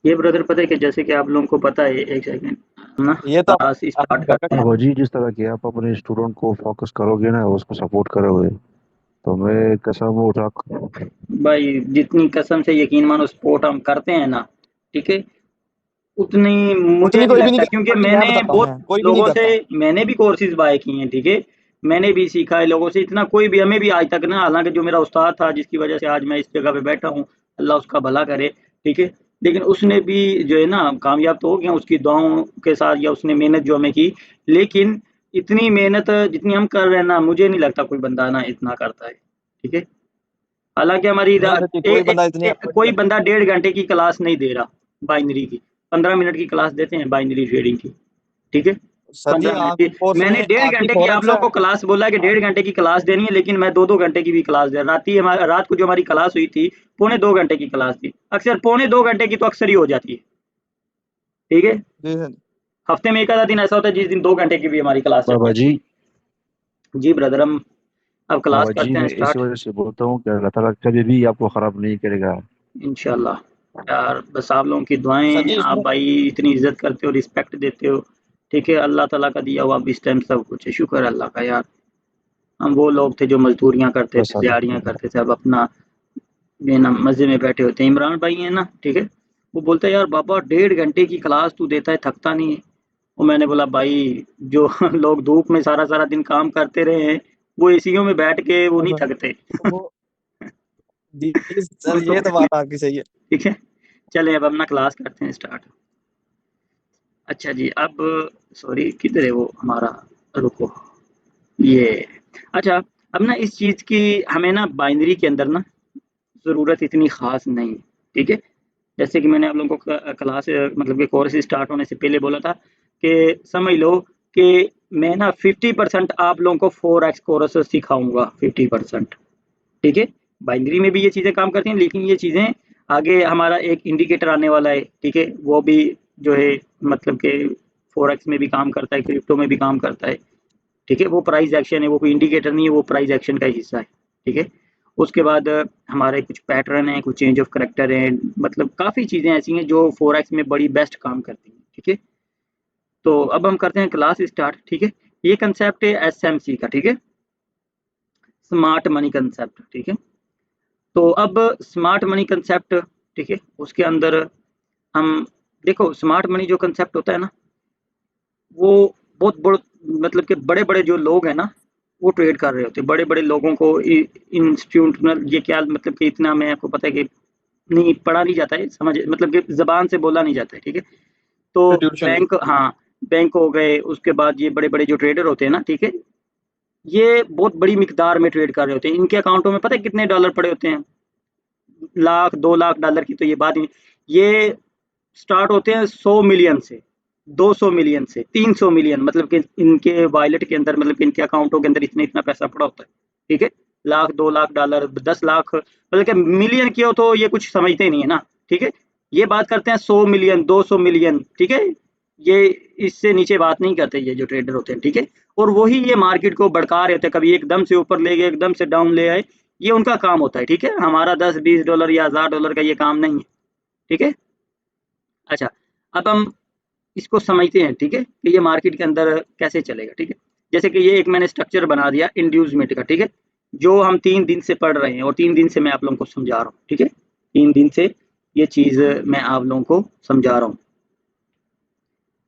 ये ब्रदर पता है कि जैसे कि आप लोगों को पता है, एक सेकंड ना, ये तो क्लास आपने स्टार्ट घर का करते हैं। काम। वो जी जिस तरह की आप अपने स्टूडेंट को फोकस करोगे ना, उसको सपोर्ट करोगे, तो मैं कसम उठा। भाई जितनी कसम से यकीन मानो सपोर्ट हम करते हैं ना, ठीक है, उतनी मुझे उतनी नहीं कोई भी नहीं लगता, करता क्योंकि भाई, मैं मैंने बताता हूँ, बहुत कोई भी नहीं लोगों से, करता। मैंने भी कोर्सेज बाय किए हैं, ठीक है, मैंने भी सीखा है लोगों से, इतना कोई भी हमें भी आज तक ना, हालांकि जो मेरा उस्ताद था जिसकी वजह से आज मैं इस जगह पे बैठा हूँ, अल्लाह उसका भला करे, ठीक है, लेकिन उसने भी जो है ना कामयाब तो हो गया उसकी दुआओं के साथ, या उसने मेहनत जो हमें की, लेकिन इतनी मेहनत जितनी हम कर रहे हैं ना, मुझे नहीं लगता कोई बंदा ना इतना करता है, ठीक है। हालांकि हमारी नहीं सर जी, कोई बंदा इतनी एफर्ट नहीं कोई करता। बंदा 1.5 घंटे की क्लास नहीं दे रहा बाइनरी की, 15 मिनट की क्लास देते हैं बाइनरी ट्रेडिंग की, ठीक है, सर जी 15 मिनट की। आपकी कोर्स मैंने में डेढ़ आपकी घंटे की आप फॉरेक्स लोगों है। को क्लास बोला है कि 1.5 घंटे की क्लास देनी है, लेकिन मैं 2-2 घंटे की भी क्लास दे रहा, रात को जो हमारी क्लास हुई थी, 2.25 घंटे की क्लास थी, अक्सर 2.25 घंटे की तो अक्सर ही हो जाती है, ठीक है। जी सर। हफ्ते में एक आधा दिन ऐसा होता है जिस दिन 2 घंटे की भी हमारी क्लास चल बाबा जाती जी, है। जी ब्रदर, हम अब क्लास बाबा जी, करते हैं मैं इसी स्टार्ट, वजह से बोलता हूँ कि अल्लाह ताला कभी भी आपको खराब नहीं करेगा। इंशाल्लाह। यार बस आप लोगों की सर दुआएं, जी आप इसमें भाई इतनी इज्जत करते हो, रिस्पेक्ट देते हो, ठीक है, अल्लाह ताला का दिया हुआ अब इस टाइम सब कुछ है, शुक्र है अल्लाह का यार। हम वो लोग थे जो मजदूरियां करते बस थे, दिहाड़ियां करते थे, अब अपना बेना मजे में बैठे होते हैं। इमरान भाई है ना, ठीक है, वो बोलता है यार बाबा 1.5 घंटे की क्लास तू देता है, थकता नहीं है? और मैंने बोला भाई, जो लोग धूप में सारा सारा दिन काम करते रहे हैं, वो एसीओ में बैठ के वो नहीं थकते। वो जी वो सर, तो ये तो बात आपकी सही है। ठीक है, चले अब अपना क्लास करते हैं स्टार्ट। अच्छा जी, अब सॉरी किधर है वो हमारा, रुको, ये, अच्छा, अब ना इस चीज़ की हमें ना बाइनरी के अंदर ना ज़रूरत इतनी ख़ास नहीं है, ठीक है। जैसे कि मैंने आप लोगों को क्लास मतलब कि कोर्स स्टार्ट होने से पहले बोला था कि समझ लो कि मैं ना 50% आप लोगों को 4x कोर्स सिखाऊँगा, 50%, ठीक है। बाइनरी में भी ये चीज़ें काम करती हैं, लेकिन ये चीज़ें आगे हमारा एक इंडिकेटर आने वाला है, ठीक है, वो भी जो है मतलब कि फॉरेक्स में भी काम करता है, क्रिप्टो में भी काम करता है, ठीक है। वो प्राइस एक्शन है, वो कोई इंडिकेटर नहीं है, वो प्राइस एक्शन का ही हिस्सा है, ठीक है। उसके बाद हमारे कुछ पैटर्न हैं, कुछ चेंज ऑफ करेक्टर हैं, मतलब काफ़ी चीज़ें ऐसी हैं जो फॉरेक्स में बड़ी बेस्ट काम करती हैं, ठीक है। तो अब हम करते हैं क्लास स्टार्ट, ठीक है। ये कंसेप्ट है एसएमसी का, ठीक है, स्मार्ट मनी कंसेप्ट, ठीक है। तो अब स्मार्ट मनी कंसेप्ट, ठीक है, उसके अंदर हम देखो स्मार्ट मनी जो कंसेप्ट होता है ना, वो बहुत बड़ मतलब कि बड़े-बड़े जो लोग हैं ना, वो ट्रेड कर रहे होते हैं। बड़े-बड़े लोगों को इंस्टीट्यूशनल, ये क्या मतलब कि इतना मैं आपको पता है कि नहीं पढ़ा नहीं जाता है, समझ मतलब कि ज़बान से बोला नहीं जाता है, ठीक है। तो इंस्टीट्यूशन। बैंक, हाँ, बैंक हो गए, उसके बाद ये बड़े-बड़े जो ट्रेडर होते हैं ना, ठीक है, ये बहुत बड़ी मिकदार में ट्रेड कर रहे होते हैं। इनके अकाउंटों में पता है कितने डॉलर पड़े होते हैं? लाख, 2 लाख डॉलर की तो ये बात ही नहीं। ये स्टार्ट होते हैं 100 मिलियन से, 200 मिलियन से, 300 मिलियन, मतलब कि इनके वॉलेट के अंदर, मतलब कि इनके अकाउंटों के अंदर इतना इतना पैसा पड़ा होता है, ठीक है। लाख, 2 लाख डॉलर, 10 लाख, मतलब कि मिलियन की हो तो ये कुछ समझते नहीं है ना, ठीक है। ये बात करते हैं 100 मिलियन, 200 मिलियन, ठीक है। ये इससे नीचे बात नहीं करते ये जो ट्रेडर होते हैं, ठीक है। और वही ये मार्केट को भड़का रहे होते हैं, कभी एकदम से ऊपर ले गए, एकदम से डाउन ले आए, ये उनका काम होता है, ठीक है। हमारा 10-20 डॉलर या $1000 का ये काम नहीं है, ठीक है। अच्छा, अब हम इसको समझते हैं, ठीक है, कि ये मार्केट के अंदर कैसे चलेगा, ठीक है। जैसे कि ये एक मैंने स्ट्रक्चर बना दिया इंड्यूसमेंट का, ठीक है, जो हम 3 दिन से पढ़ रहे हैं और 3 दिन से मैं आप लोगों को समझा रहा हूँ, ठीक है। 3 दिन से ये चीज़ मैं आप लोगों को समझा रहा हूँ।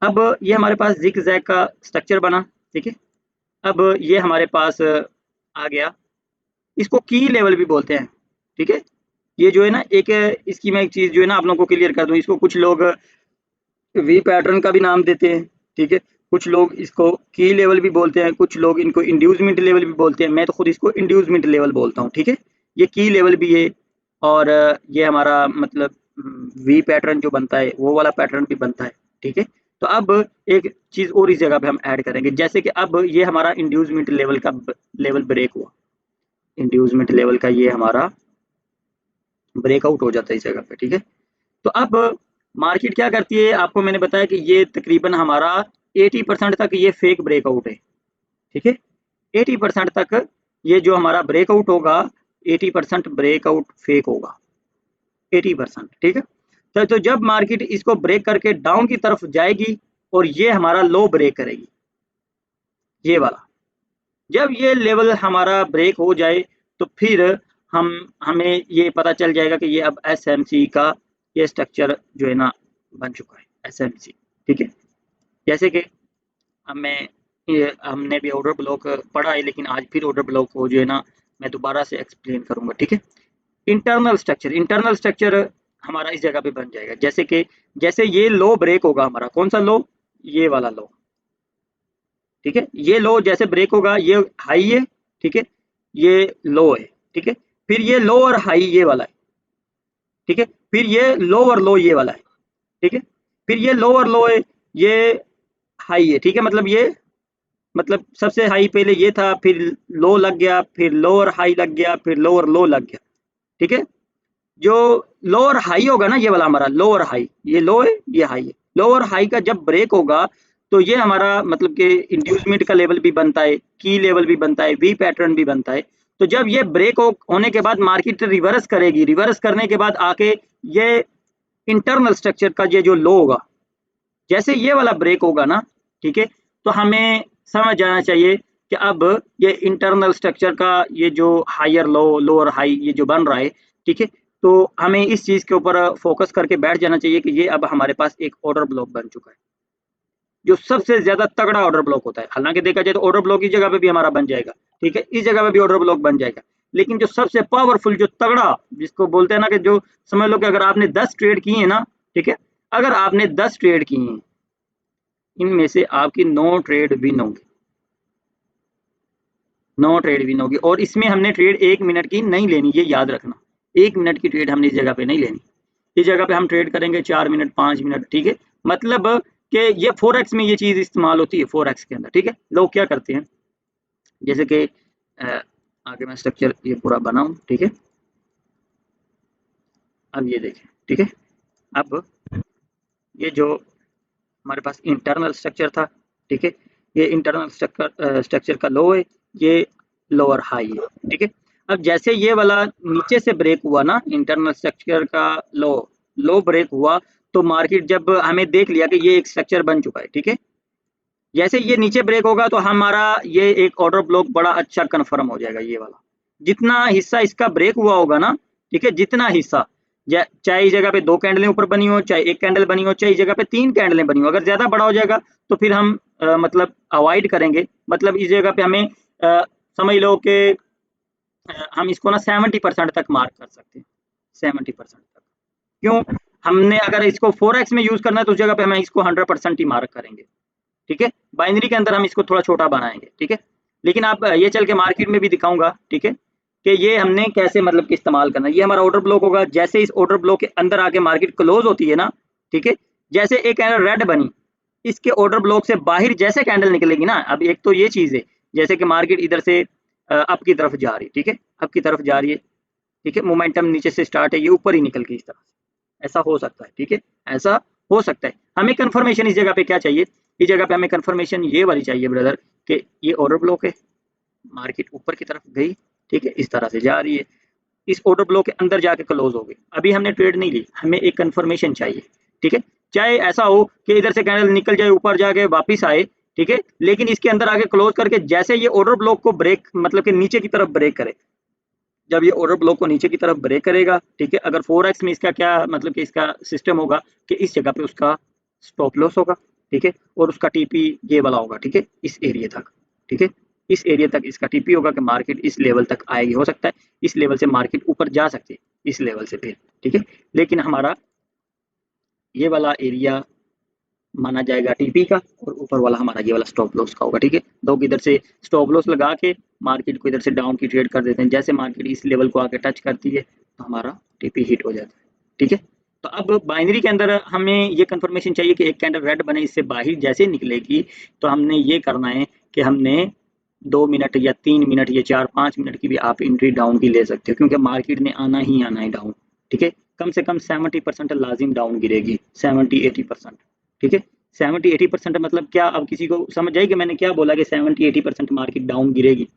अब ये हमारे पास जिग जैग का स्ट्रक्चर बना, ठीक है। अब ये हमारे पास आ गया, इसको की लेवल भी बोलते हैं, ठीक है। ये जो है ना एक, इसकी मैं एक चीज़ जो है ना आप लोगों को क्लियर कर दूँ, इसको कुछ लोग वी पैटर्न का भी नाम देते हैं, ठीक है। कुछ लोग इसको की लेवल भी बोलते हैं, कुछ लोग इनको इंड्यूसमेंट लेवल भी बोलते हैं, मैं तो खुद इसको इंड्यूसमेंट लेवल बोलता हूँ, ठीक है। ये की लेवल भी है, और ये हमारा मतलब वी पैटर्न जो बनता है वो वाला पैटर्न भी बनता है, ठीक है। तो अब एक चीज़ और इस जगह पे हम ऐड करेंगे, जैसे कि अब ये हमारा इंड्यूसमेंट लेवल का लेवल ब्रेक हुआ, इंड्यूसमेंट लेवल का ये हमारा ब्रेकआउट हो जाता है इस जगह पे, ठीक है। तो अब मार्केट क्या करती है, आपको मैंने बताया कि ये तकरीबन हमारा 80% तक ये फेक ब्रेकआउट है, ठीक है। 80% तक ये जो हमारा ब्रेकआउट होगा, 80% ब्रेकआउट फेक होगा, 80%, ठीक है। तो जब मार्केट इसको ब्रेक करके डाउन की तरफ जाएगी और ये हमारा लो ब्रेक करेगी, ये वाला, जब ये लेवल हमारा ब्रेक हो जाए तो फिर हमें ये पता चल जाएगा कि ये अब एसएमसी का ये स्ट्रक्चर जो है ना बन चुका है, एसएमसी। ठीक है, जैसे कि हमने भी ऑर्डर ब्लॉक पढ़ा है, लेकिन आज फिर ऑर्डर ब्लॉक को जो है ना मैं दोबारा से एक्सप्लेन करूंगा। ठीक है, इंटरनल स्ट्रक्चर हमारा इस जगह पे बन जाएगा। जैसे ये लो ब्रेक होगा हमारा, कौन सा लो, ये वाला लो। ठीक है, ये लो जैसे ब्रेक होगा, ये हाई है, ठीक है, ये लो है, ठीक है, फिर ये लो और हाई ये वाला है, ठीक है, फिर ये लो और लो ये वाला है, ठीक है, फिर ये लो और लो है, ये हाई है, ठीक है, मतलब सबसे हाई पहले ये था, फिर लो लग गया, फिर लो और हाई लग गया, फिर लो और लो लग गया। ठीक है, जो लो और हाई होगा ना, ये वाला हमारा लो और हाई, ये लो है ये हाई है, लो और हाई का जब ब्रेक होगा तो ये हमारा मतलब कि इंड्यूसमेंट का लेवल भी बनता है, की लेवल भी बनता है, वी पैटर्न भी बनता है। तो जब ये ब्रेक होने के बाद मार्केट रिवर्स करेगी, रिवर्स करने के बाद आके ये इंटरनल स्ट्रक्चर का ये जो लो होगा, जैसे ये वाला ब्रेक होगा ना, ठीक है, तो हमें समझ जाना चाहिए कि अब ये इंटरनल स्ट्रक्चर का ये जो हायर लो, लोअर हाई ये जो बन रहा है, ठीक है, तो हमें इस चीज के ऊपर फोकस करके बैठ जाना चाहिए कि ये अब हमारे पास एक ऑर्डर ब्लॉक बन चुका है, जो सबसे ज्यादा तगड़ा ऑर्डर ब्लॉक होता है। हालांकि देखा जाए तो ऑर्डर ब्लॉक इस जगह पे भी हमारा बन जाएगा, ठीक है, इस जगह पे भी ऑर्डर ब्लॉक बन जाएगा, लेकिन जो सबसे पावरफुल, जो तगड़ा, जिसको बोलते हैं ना कि जो, समझ लो कि अगर आपने 10 ट्रेड किए हैं ना, ठीक है, अगर आपने 10 ट्रेड किए हैं, इनमें से आपकी 9 ट्रेड विन होंगी, 9 ट्रेड विन होगी। और इसमें हमने ट्रेड 1 मिनट की नहीं लेनी, ये याद रखना, 1 मिनट की ट्रेड हमने इस जगह पे नहीं लेनी, इस जगह पे हम ट्रेड करेंगे 4 मिनट 5 मिनट। ठीक है, मतलब कि ये फोरेक्स में ये चीज इस्तेमाल होती है, फोरेक्स के अंदर। ठीक है, लोग क्या करते हैं, जैसे कि आगे मैं स्ट्रक्चर ये पूरा बनाऊं, ठीक है, अब ये देखें, ठीक है, अब ये जो हमारे पास इंटरनल स्ट्रक्चर था, ठीक है, ये इंटरनल स्ट्रक्चर का लो है, ये लोअर हाई है, ठीक है। अब जैसे ये वाला नीचे से ब्रेक हुआ ना, इंटरनल स्ट्रक्चर का लो ब्रेक हुआ, तो मार्केट जब हमें देख लिया कि ये एक स्ट्रक्चर बन चुका है, ठीक है, जैसे ये नीचे ब्रेक होगा तो हमारा ये एक ऑर्डर ब्लॉक बड़ा अच्छा कंफर्म हो जाएगा, ये वाला जितना हिस्सा इसका ब्रेक हुआ होगा ना, ठीक है, जितना हिस्सा, चाहे इस जगह पे 2 कैंडलें ऊपर बनी हो, चाहे 1 कैंडल बनी हो, चाहे इस जगह पे 3 कैंडलें बनी हो, अगर ज्यादा बड़ा हो जाएगा तो फिर हम मतलब अवॉइड करेंगे, मतलब इस जगह पे हमें समझ लो कि हम इसको ना 70% तक मार्क कर सकते हैं, 70% तक। क्यों, हमने अगर इसको 4x में यूज करना है तो उस जगह पे हमें इसको 100% ही मार्क करेंगे, ठीक है, बाइनरी के अंदर हम इसको थोड़ा छोटा बनाएंगे, ठीक है, लेकिन आप ये चल के मार्केट में भी दिखाऊंगा, ठीक है, कि ये हमने कैसे मतलब कि इस्तेमाल करना है। ये हमारा ऑर्डर ब्लॉक होगा, जैसे इस ऑर्डर ब्लॉक के अंदर आके मार्केट क्लोज होती है ना, ठीक है, जैसे एक कैंडल रेड बनी, इसके ऑर्डर ब्लॉक से बाहर जैसे कैंडल निकलेगी ना, अब एक तो ये चीज है, जैसे कि मार्केट इधर से अप की तरफ जा रही, ठीक है, अप की तरफ जा रही है, ठीक है, मोमेंटम नीचे से स्टार्ट है, ये ऊपर ही निकल के इस तरह से, ऐसा हो सकता है, ठीक है, ऐसा हो सकता है। हमें कंफर्मेशन इस जगह पे क्या चाहिए, इस जगह पे हमें कंफर्मेशन ये वाली चाहिए ब्रदर, कि ये ऑर्डर ब्लॉक है, मार्केट ऊपर की तरफ गई, ठीक है, इस तरह से जा रही है, इस ऑर्डर ब्लॉक के अंदर जाके क्लोज हो गई, अभी हमने ट्रेड नहीं ली, हमें एक कंफर्मेशन चाहिए, ठीक है, चाहे ऐसा हो कि इधर से कैंडल निकल जाए, ऊपर जाके वापिस आए, ठीक है, लेकिन इसके अंदर आके क्लोज करके जैसे ये ऑर्डर ब्लॉक को ब्रेक, मतलब कि नीचे की तरफ ब्रेक करे, जब ये ऑर्डर ब्लॉक को नीचे की तरफ ब्रेक करेगा, ठीक है, अगर 4x में इसका क्या मतलब कि इसका सिस्टम होगा कि इस जगह पे उसका स्टॉप लॉस होगा, ठीक है, और उसका टीपी ये वाला होगा, ठीक है, इस एरिया तक, ठीक है, इस एरिया तक इसका टीपी होगा कि मार्केट इस लेवल तक आएगी, हो सकता है इस लेवल से मार्केट ऊपर जा सकती है, इस लेवल से फिर, ठीक है, लेकिन हमारा ये वाला एरिया माना जाएगा टीपी का, और ऊपर वाला हमारा ये वाला स्टॉप लॉस का होगा, ठीक है। लोग इधर से स्टॉप लॉस लगा के मार्केट को इधर से डाउन की ट्रेड कर देते हैं, जैसे मार्केट इस लेवल को आके टच करती है तो हमारा टीपी हिट हो जाता है, ठीक है। तो अब बाइनरी के अंदर हमें ये कंफर्मेशन चाहिए कि एक कैंडल रेड बने, इससे बाहर जैसे निकलेगी तो हमने ये करना है कि हमने 2 मिनट या 3 मिनट या 4-5 मिनट की भी आप एंट्री डाउन की ले सकते हो, क्योंकि मार्केट ने आना ही आना है डाउन, ठीक है, कम से कम 70% लाजिम डाउन गिरेगी, 70-80%, ठीक है। 70-80% मतलब क्या, अब किसी को समझ जाएगी मैंने क्या बोला कि 70-80% मार्केट डाउन गिरेगी,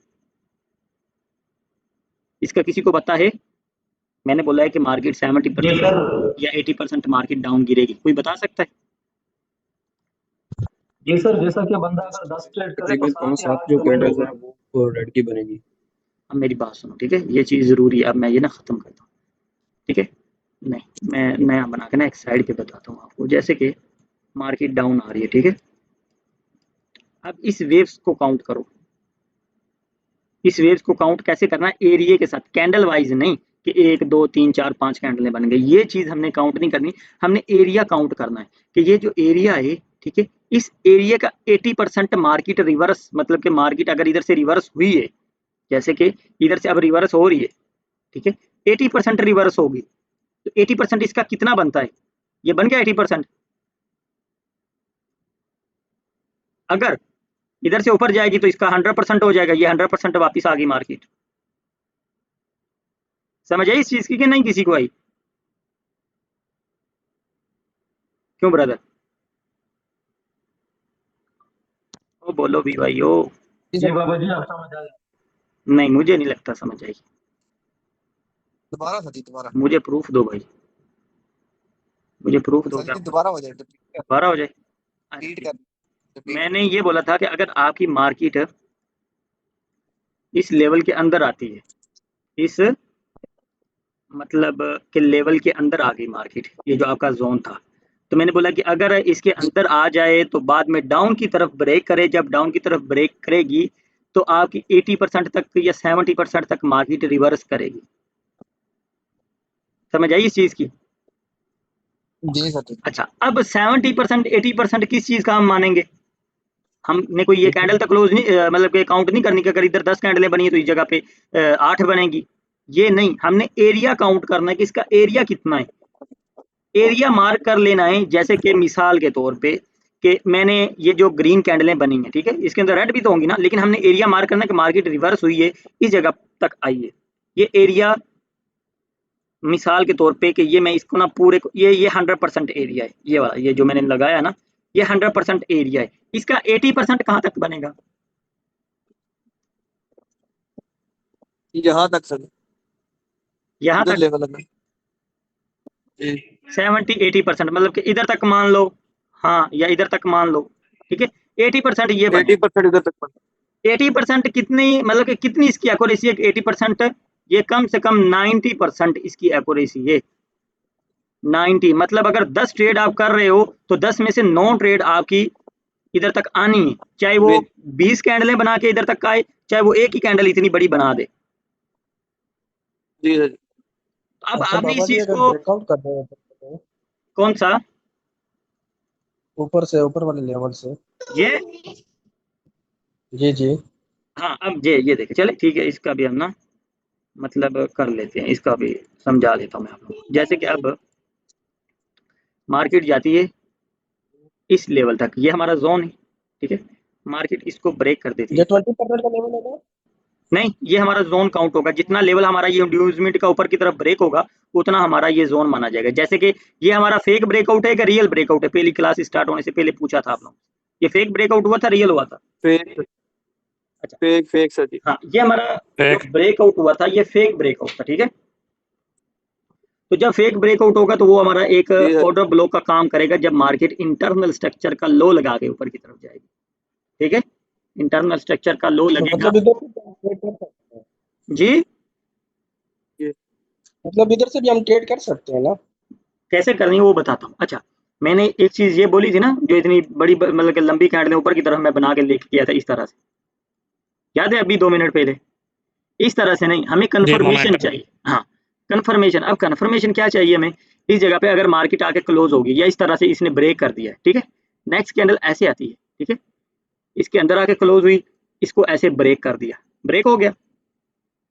इसका किसी को पता है, मैंने बोला है कि मार्केट 70% या 80% मार्केट डाउन गिरेगी। कोई बता सकता है? जी सर, जैसा कि बंदा अगर 10 ट्रेड करे तो 7 जो कैंडल्स है वो रेड की बनेगी। अब मेरी बात सुनो, ठीक है, ये चीज़ ज़रूरी है। अब मैं ये ना ख़त्म करता हूँ, ठीक है? नहीं, मैं नया बना के ना एक साइड पे बताता हूँ आपको। जैसे कि मार्केट डाउन आ रही है, ठीक है? अब इस वेव्स को काउंट करो। इस वेव्स को काउंट कैसे करना है? एरिया के साथ, कैंडल वाइज नहीं कि 1 2 3 4 5 कैंडलें बन गई। ये चीज़ हमने काउंट नहीं करनी, हमने एरिया काउंट करना है कि ये जो एरिया है, ठीक है, इस एरिया का 80% मार्केट रिवर्स, मतलब कि मार्केट अगर इधर से रिवर्स हुई है, जैसे कि इधर से अब रिवर्स हो रही है, ठीक है, 80% रिवर्स होगी, तो 80% इसका कितना बनता है? ये बन गया 80%। अगर इधर से ऊपर जाएगी तो इसका 100% हो जाएगा, ये 100% वापिस आ गई मार्केट। समझ आई इस चीज की कि नहीं किसी को आई? क्यों ब्रदर? ओ बोलो भी भाई ओ। जी बाबा जी, आप समझ आए? नहीं, मुझे नहीं लगता समझ आई। दोबारा सदी दोबारा मुझे प्रूफ दो भाई, मुझे प्रूफ दो। क्या दोबारा हो जाए, दोबारा हो जाए? रिपीट कर। मैंने ये बोला था कि अगर आपकी मार्केट इस लेवल के अंदर आती है, इस मतलब के लेवल के अंदर आ गई मार्केट, ये जो आपका जोन था, तो मैंने बोला कि अगर इसके अंदर आ जाए तो बाद में डाउन की तरफ ब्रेक करे। जब डाउन की तरफ ब्रेक करेगी तो आपकी 80% तक या 70% तक मार्केट रिवर्स करेगी। समझ आई इस चीज की? जी सर। अच्छा, अब 70% 80% किस चीज का हम मानेंगे? हमने कोई ये कैंडल तक क्लोज नहीं मतलब कि काउंट नहीं करनी कि अगर इधर 10 कैंडलें बनी है तो इस जगह पे 8 बनेगी। ये नहीं, हमने एरिया काउंट करना है कि इसका एरिया कितना है। एरिया मार्क कर लेना है, जैसे कि मिसाल के तौर पे कि मैंने ये जो ग्रीन कैंडलें बनी हैं, ठीक है, इसके अंदर रेड भी तो होंगी ना, लेकिन हमने एरिया मार्क करना है कि मार्केट रिवर्स हुई है, इस जगह तक आई है। ये एरिया मिसाल के तौर पे कि ये मैं इसको ना पूरे को, ये 100% एरिया है, ये वाला, ये जो मैंने लगाया ना, ये 100% एरिया है। इसका 80% कहाँ तक बनेगा? यहाँ तक सर, यहाँ इधर तक लेवल है। जी 70-80%, मतलब कि इधर तक मान लो, हाँ, या इधर तक मान लो, ठीक है, 80% ये बने। 80% इधर तक बन। 80% कितनी, मतलब कि कितनी इसकी एक्यूरेसी है? 80%, ये कम से कम 90% इसकी एक्यूरेसी है। 90 मतलब अगर 10 ट्रेड आप कर रहे हो तो 10 में से 9 ट्रेड आपकी इधर तक आनी है, चाहे वो 20 कैंडलें बना के इधर तक आए, चाहे वो एक ही कैंडल इतनी बड़ी बना दे। जी सर। अब अच्छा आपने बाबा इस जी, चीज अगर को, ब्रेकआउट कर रहे हैं कौन सा? ऊपर से, ऊपर वाले लेवल से। ये, जी जी। हाँ, अब ये देखे चले, ठीक है, इसका भी हम ना मतलब कर लेते हैं, इसका भी समझा देता हूँ मैं आपको। जैसे कि अब मार्केट जाती है इस लेवल तक, ये हमारा जोन है, ठीक है, मार्केट इसको ब्रेक कर देती ये है। 20% का लेवल है ना? नहीं, ये हमारा जोन काउंट होगा, जितना लेवल हमारा ये इंड्यूसमेंट का ऊपर की तरफ ब्रेक होगा उतना हमारा ये जोन माना जाएगा। जैसे कि ये हमारा फेक ब्रेकआउट है कि रियल ब्रेकआउट है? पहली क्लास स्टार्ट होने से पहले पूछा था आप लोग, ये फेक ब्रेकआउट हुआ था, रियल हुआ था? फेक अच्छा, फेक फेक सर जी। हाँ, ये हमारा जो फेक। ब्रेकआउट हुआ था ये फेक ब्रेकआउट था, ठीक है। तो जब फेक ब्रेकआउट होगा तो वो हमारा एक जी सर। ऑर्डर ब्लॉक का काम करेगा, जब मार्केट इंटरनल स्ट्रक्चर का लो लगा के ऊपर की तरफ जाएगी, ठीक है, इंटरनल स्ट्रक्चर का लो तो लगेगा। मतलब इधर से भी हम ट्रेड कर सकते हैं? जी, जी मतलब इधर से भी हम ट्रेड कर सकते हैं ना? कैसे करनी है वो बताता हूँ। अच्छा, मैंने एक चीज ये बोली थी ना, जो इतनी बड़ी मतलब कि लंबी कैंडलें ऊपर की तरफ मैं बना के लेके गया था इस तरह से, याद है? अभी 2 मिनट पहले। इस तरह से नहीं, हमें जी कंफर्मेशन मोमेंटम। चाहिए। हाँ, कंफर्मेशन। अब कंफर्मेशन क्या चाहिए हमें? इस जगह पे अगर मार्केट आके क्लोज होगी या इस तरह से इसने ब्रेक कर दिया है, ठीक है, नेक्स्ट कैंडल ऐसे आती है, ठीक है, इसके अंदर आके क्लोज हुई, इसको ऐसे ब्रेक कर दिया, ब्रेक हो गया।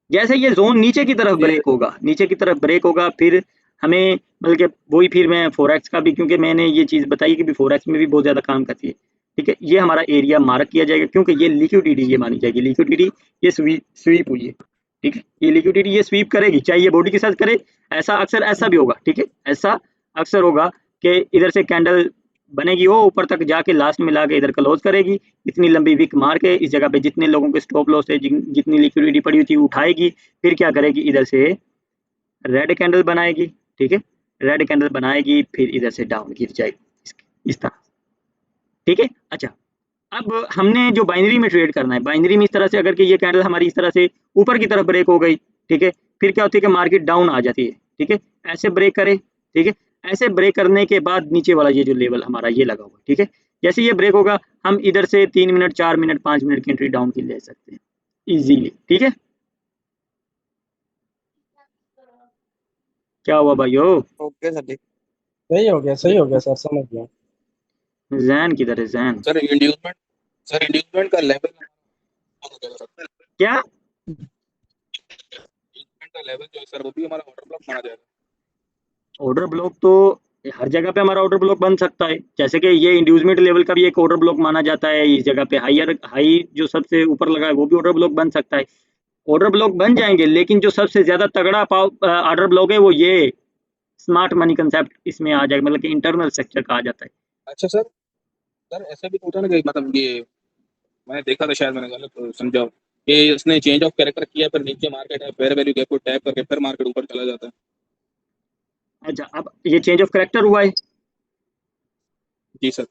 जैसे ये जोन नीचे की तरफ जी ब्रेक होगा, नीचे की तरफ ब्रेक होगा, फिर हमें मतलब कि वही, फिर मैं फोरेक्स का भी, क्योंकि मैंने ये चीज़ बताई कि फोरेक्स में भी बहुत ज़्यादा काम करती है, ठीक है, ये हमारा एरिया मार्क किया जाएगा क्योंकि ये लिक्विडिटी ये मानी जाएगी। लिक्विडिटी ये स्वीप हुई है, ठीक है, ये लिक्विडिटी ये स्वीप करेगी, चाहे ये बॉडी के साथ करे। ऐसा अक्सर ऐसा भी होगा, ठीक है, ऐसा अक्सर होगा कि इधर से कैंडल बनेगी, वो ऊपर तक जाके लास्ट में लाके इधर क्लोज करेगी, इतनी लंबी विक मार के इस जगह पे जितने लोगों के स्टॉप लॉस है, जितनी लिक्विडिटी पड़ी हुई थी उठाएगी, फिर क्या करेगी, इधर से रेड कैंडल बनाएगी, ठीक है, रेड कैंडल बनाएगी, फिर इधर से डाउन गिर जाएगी इस तरह, ठीक है। अच्छा, अब हमने जो बाइनरी में ट्रेड करना है, बाइनरी में इस तरह से अगर कि ये कैंडल हमारी इस तरह से ऊपर की तरफ ब्रेक हो गई, ठीक है, फिर क्या होती है कि मार्केट डाउन आ जाती है, ठीक है, ऐसे ब्रेक करे, ठीक है, ऐसे ब्रेक करने के बाद नीचे वाला ये जो लेवल हमारा ये लगा हुआ है, ठीक है, जैसे ये ब्रेक होगा हम इधर से 3 मिनट 4 मिनट 5 मिनट की एंट्री डाउन की ले सकते हैं इजीली, ठीक है। क्या हुआ भाइयों? ओके सर जी। सही हो गया सर, समझ गया। जैन किधर है जैन? सर इंड्यूसमेंट का लेवल क्या जो है सर वो भी हमारा ऑर्डर ब्लॉक माना जाएगा। ऑर्डर ब्लॉक तो हर जगह पे हमारा ऑर्डर ब्लॉक बन सकता है, जैसे कि ये इंड्यूसमेंट लेवल का भी एक ऑर्डर ब्लॉक माना जाता है, इस जगह पे हाई जो सबसे ऊपर लगा है वो भी ऑर्डर ब्लॉक बन सकता है, ऑर्डर ब्लॉक बन जाएंगे, लेकिन जो सबसे ज्यादा तगड़ा ऑर्डर ब्लॉक है वो ये स्मार्ट मनी कंसेप्ट इसमें आ जाएगा, मतलब कि इंटरनल स्ट्रक्चर कहा जाता है। अच्छा सर ऐसा भी होता है ना कि मतलब ये मैंने देखा था, शायद मैंने गलत समझा कि इसने चेंज ऑफ कैरेक्टर किया, फिर नीचे मार्केट है, फेयर वैल्यू गैप को टैप करके फिर मार्केट ऊपर चला जाता है। अच्छा, अब ये चेंज ऑफ करेक्टर हुआ है? जी सर।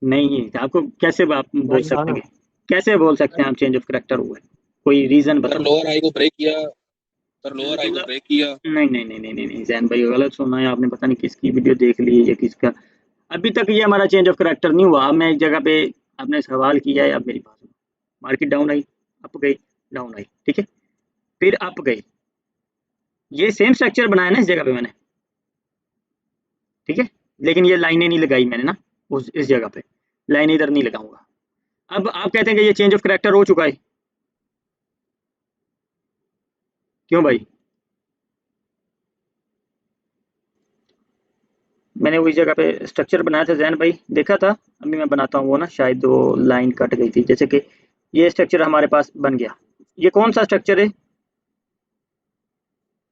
नहीं, आपको कैसे आप बोल सकते हैं, कैसे बोल सकते हैं आप चेंज ऑफ करेक्टर हुआ है? कोई रीजन सर बताओ। लोअर हाई को ब्रेक किया, सर लोअर हाई को ब्रेक किया। नहीं नहीं नहीं नहीं नहीं नहीं जैन भाई गलत सुना है आपने, पता नहीं किसकी वीडियो देख ली है या किसका, अभी तक ये हमारा चेंज ऑफ करेक्टर नहीं हुआ। अब मैं एक जगह पे, आपने सवाल किया है, अब मेरी बात सुनो, मार्केट डाउन आई, अप गई, डाउन आई, ठीक है, फिर अप गई, ये सेम स्ट्रक्चर बनाया ना इस जगह पे मैंने, ठीक है, लेकिन ये लाइनें नहीं लगाई मैंने ना उस इस जगह पे, लाइन इधर नहीं लगाऊंगा। अब आप कहते हैं कि ये चेंज ऑफ करेक्टर हो चुका है, क्यों भाई? मैंने वही जगह पे स्ट्रक्चर बनाया था जैन भाई, देखा था, अभी मैं बनाता हूँ वो ना, शायद वो लाइन कट गई थी, जैसे कि ये स्ट्रक्चर हमारे पास बन गया, ये कौन सा स्ट्रक्चर है,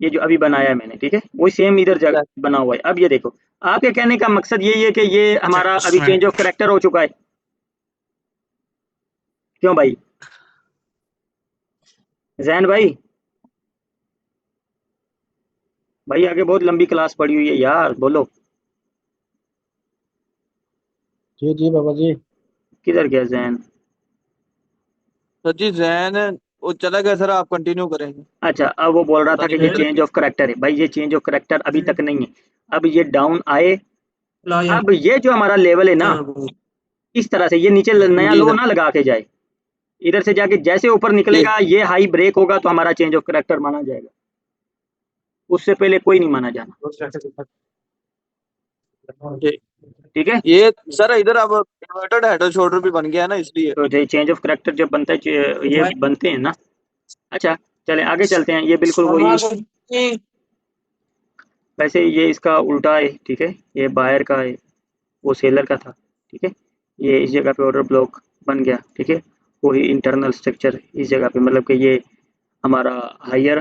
ये जो अभी बनाया है मैंने, ठीक है, वही सेम इधर जगह बना हुआ है। अब ये देखो, आपके कहने का मकसद यही है कि ये हमारा अभी चेंज ऑफ करेक्टर हो चुका है, क्यों भाई जैन भाई? भाई आगे बहुत लंबी क्लास पड़ी हुई है यार, बोलो। जी बाबा जी। किधर गया जैन? सर जी जैन वो चला गया सर, आप कंटिन्यू करेंगे। अच्छा, अब वो बोल रहा पता था कि नहीं ये किधर चेंज ऑफ करेक्टर है, भाई ये चेंज ऑफ करेक्टर अभी तक नहीं है, अब ये डाउन आए, अब ये जो हमारा लेवल है ना, इस तरह से ये नीचे नया जी लो सर। ना लगा के जाए, इधर से जाके जैसे ऊपर जी निकलेगा ये हाई ब्रेक होगा तो हमारा चेंज ऑफ करेक्टर माना जाएगा, उससे पहले कोई नहीं माना जाना, जी। ठीक है। ये सर इधर अब इन्वर्टेड हेड और शोल्डर भी बन गया है ना, इसलिए। तो ये चेंज ऑफ करेक्टर जब बनता है ये बनते हैं ना। अच्छा, चले आगे चलते हैं, ये बिल्कुल वही, वैसे ये इसका उल्टा है, ठीक है, ये बायर का है, वो सेलर का था, ठीक है, ये इस जगह पे ऑर्डर ब्लॉक बन गया, ठीक है, वही इंटरनल स्ट्रक्चर इस जगह पे, मतलब कि ये हमारा हायर